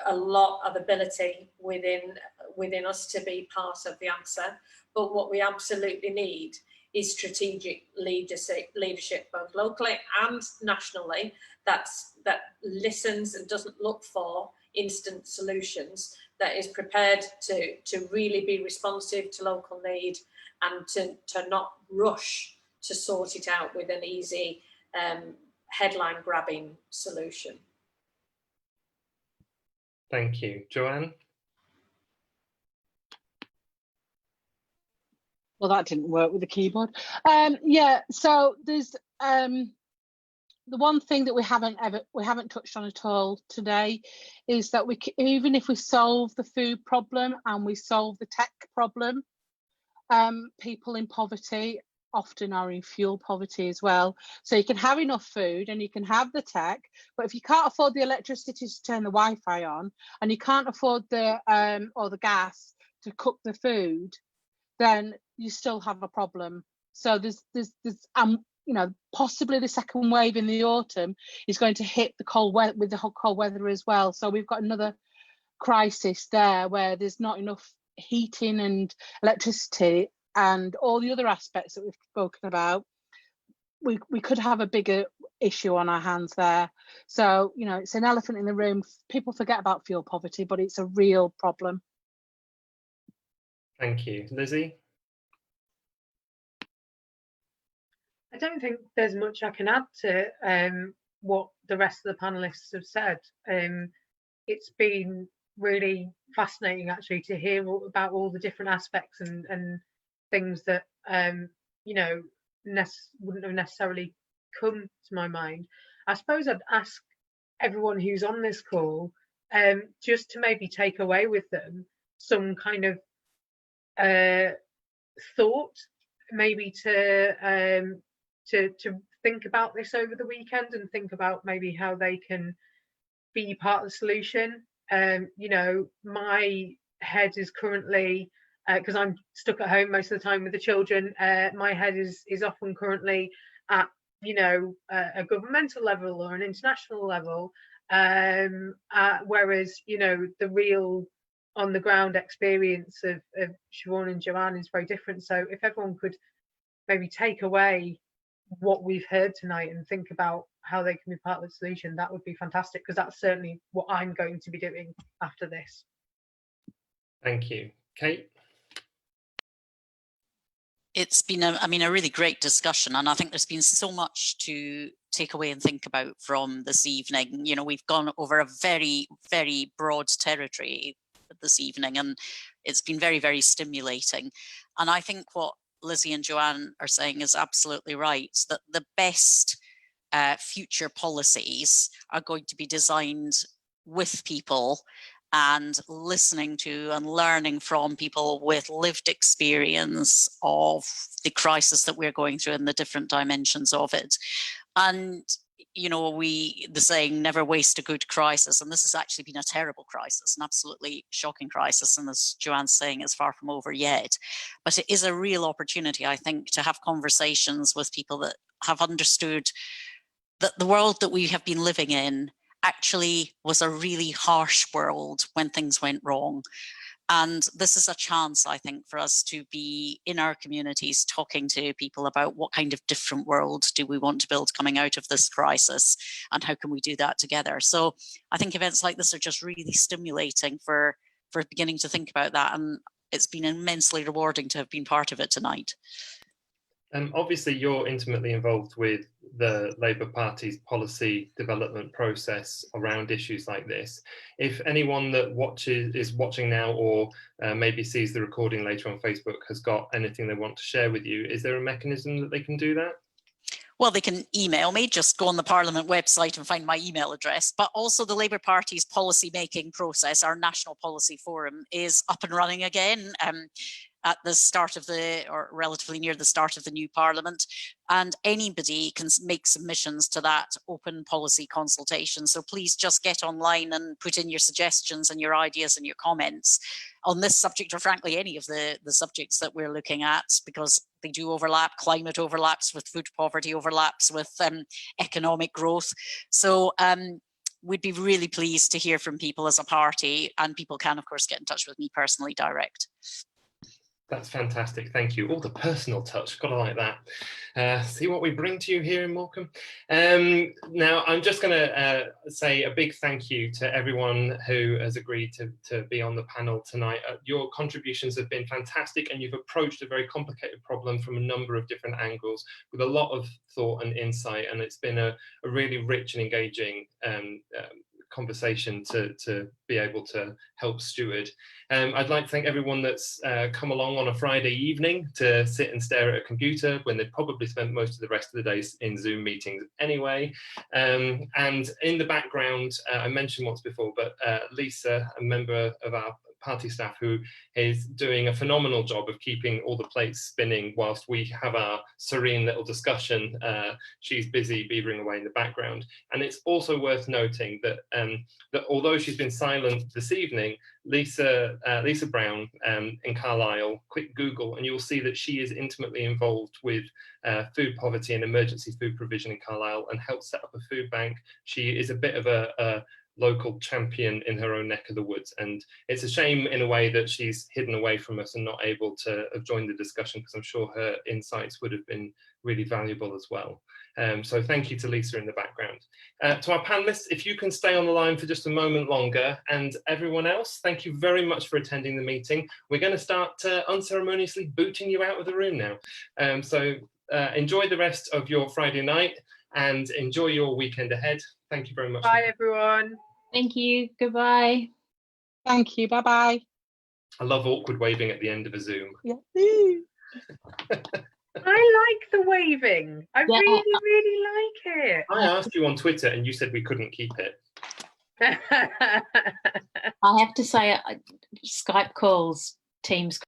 S3: a lot of ability within us to be part of the answer. But what we absolutely need is strategic leadership, both locally and nationally, that listens and doesn't look for instant solutions, that is prepared to really be responsive to local need and to not rush to sort it out with an easy headline grabbing solution.
S1: Thank you. Joanne?
S4: Well, that didn't work with the keyboard. Yeah, so there's the one thing that we haven't touched on at all today is that even if we solve the food problem and we solve the tech problem, people in poverty often are in fuel poverty as well. So you can have enough food and you can have the tech, but if you can't afford the electricity to turn the Wi-Fi on, and you can't afford the or the gas to cook the food, then you still have a problem. So there's you know, possibly the second wave in the autumn is going to hit the cold weather with the cold weather as well. So we've got another crisis there where there's not enough heating and electricity and all the other aspects that we've spoken about. We could have a bigger issue on our hands there. So, you know, it's an elephant in the room. People forget about fuel poverty, but it's a real problem.
S1: Thank you. Lizzie?
S5: I don't think there's much I can add to what the rest of the panelists have said. It's been really fascinating actually to hear about all the different aspects and things that you know, wouldn't have necessarily come to my mind. I suppose I'd ask everyone who's on this call just to maybe take away with them some kind of thought, maybe to think about this over the weekend and think about maybe how they can be part of the solution. You know, my head is currently, because I'm stuck at home most of the time with the children, my head is often currently at, you know, a governmental level or an international level, whereas, you know, the real on the ground experience of Siobhan and Joanne is very different. So if everyone could maybe take away what we've heard tonight and think about how they can be part of the solution, that would be fantastic, because that's certainly what I'm going to be doing after this.
S1: Thank you. Kate?
S6: It's been a really great discussion, and I think there's been so much to take away and think about from this evening. You know, we've gone over a very, very broad territory this evening, and it's been very, very stimulating. And I think what Lizzi and Joanne are saying is absolutely right, that the best future policies are going to be designed with people and listening to and learning from people with lived experience of the crisis that we're going through and the different dimensions of it. And, you know, the saying, never waste a good crisis. And this has actually been a terrible crisis, an absolutely shocking crisis. And as Joanne's saying, it's far from over yet. But it is a real opportunity, I think, to have conversations with people that have understood that the world that we have been living in actually was a really harsh world when things went wrong. And this is a chance, I think, for us to be in our communities talking to people about what kind of different world do we want to build coming out of this crisis, and how can we do that together. So I think events like this are just really stimulating for beginning to think about that. And it's been immensely rewarding to have been part of it tonight.
S1: Obviously, you're intimately involved with the Labour Party's policy development process around issues like this. If anyone that is watching now, or maybe sees the recording later on Facebook, has got anything they want to share with you, is there a mechanism that they can do that?
S6: Well, they can email me, just go on the Parliament website and find my email address. But also the Labour Party's policy making process, our National Policy Forum, is up and running again. At the start of or relatively near the start of the new Parliament, and anybody can make submissions to that open policy consultation. So please just get online and put in your suggestions and your ideas and your comments on this subject, or frankly any of the subjects that we're looking at, because they do overlap. Climate overlaps with food poverty, overlaps with economic growth. So we'd be really pleased to hear from people as a party, and people can of course get in touch with me personally direct.
S1: That's fantastic, thank you. Oh, the personal touch, gotta like that. See what we bring to you here in Morecambe. Now, I'm just gonna say a big thank you to everyone who has agreed to be on the panel tonight. Your contributions have been fantastic, and you've approached a very complicated problem from a number of different angles with a lot of thought and insight, and it's been a really rich and engaging conversation to be able to help steward. I'd like to thank everyone that's come along on a Friday evening to sit and stare at a computer when they've probably spent most of the rest of the day in Zoom meetings anyway. And in the background, I mentioned once before, but Lisa, a member of our party staff, who is doing a phenomenal job of keeping all the plates spinning whilst we have our serene little discussion. She's busy beavering away in the background. And it's also worth noting that that although she's been silent this evening, Lisa Brown in Carlisle, quick Google, and you'll see that she is intimately involved with food poverty and emergency food provision in Carlisle, and helped set up a food bank. She is a bit of a local champion in her own neck of the woods, and it's a shame in a way that she's hidden away from us and not able to have joined the discussion, because I'm sure her insights would have been really valuable as well. So thank you to Lisa in the background. To our panelists, if you can stay on the line for just a moment longer, and everyone else, thank you very much for attending the meeting. We're going to start unceremoniously booting you out of the room now. So enjoy the rest of your Friday night and enjoy your weekend ahead. Thank you very much.
S5: Bye, everyone.
S2: Thank you. Goodbye.
S4: Thank you. Bye-bye.
S1: I love awkward waving at the end of a Zoom.
S4: Yeah.
S5: I like the waving. I
S2: Yeah.
S5: really, really like it.
S1: I asked you on Twitter and you said we couldn't keep it.
S2: I have to say, Skype calls, Teams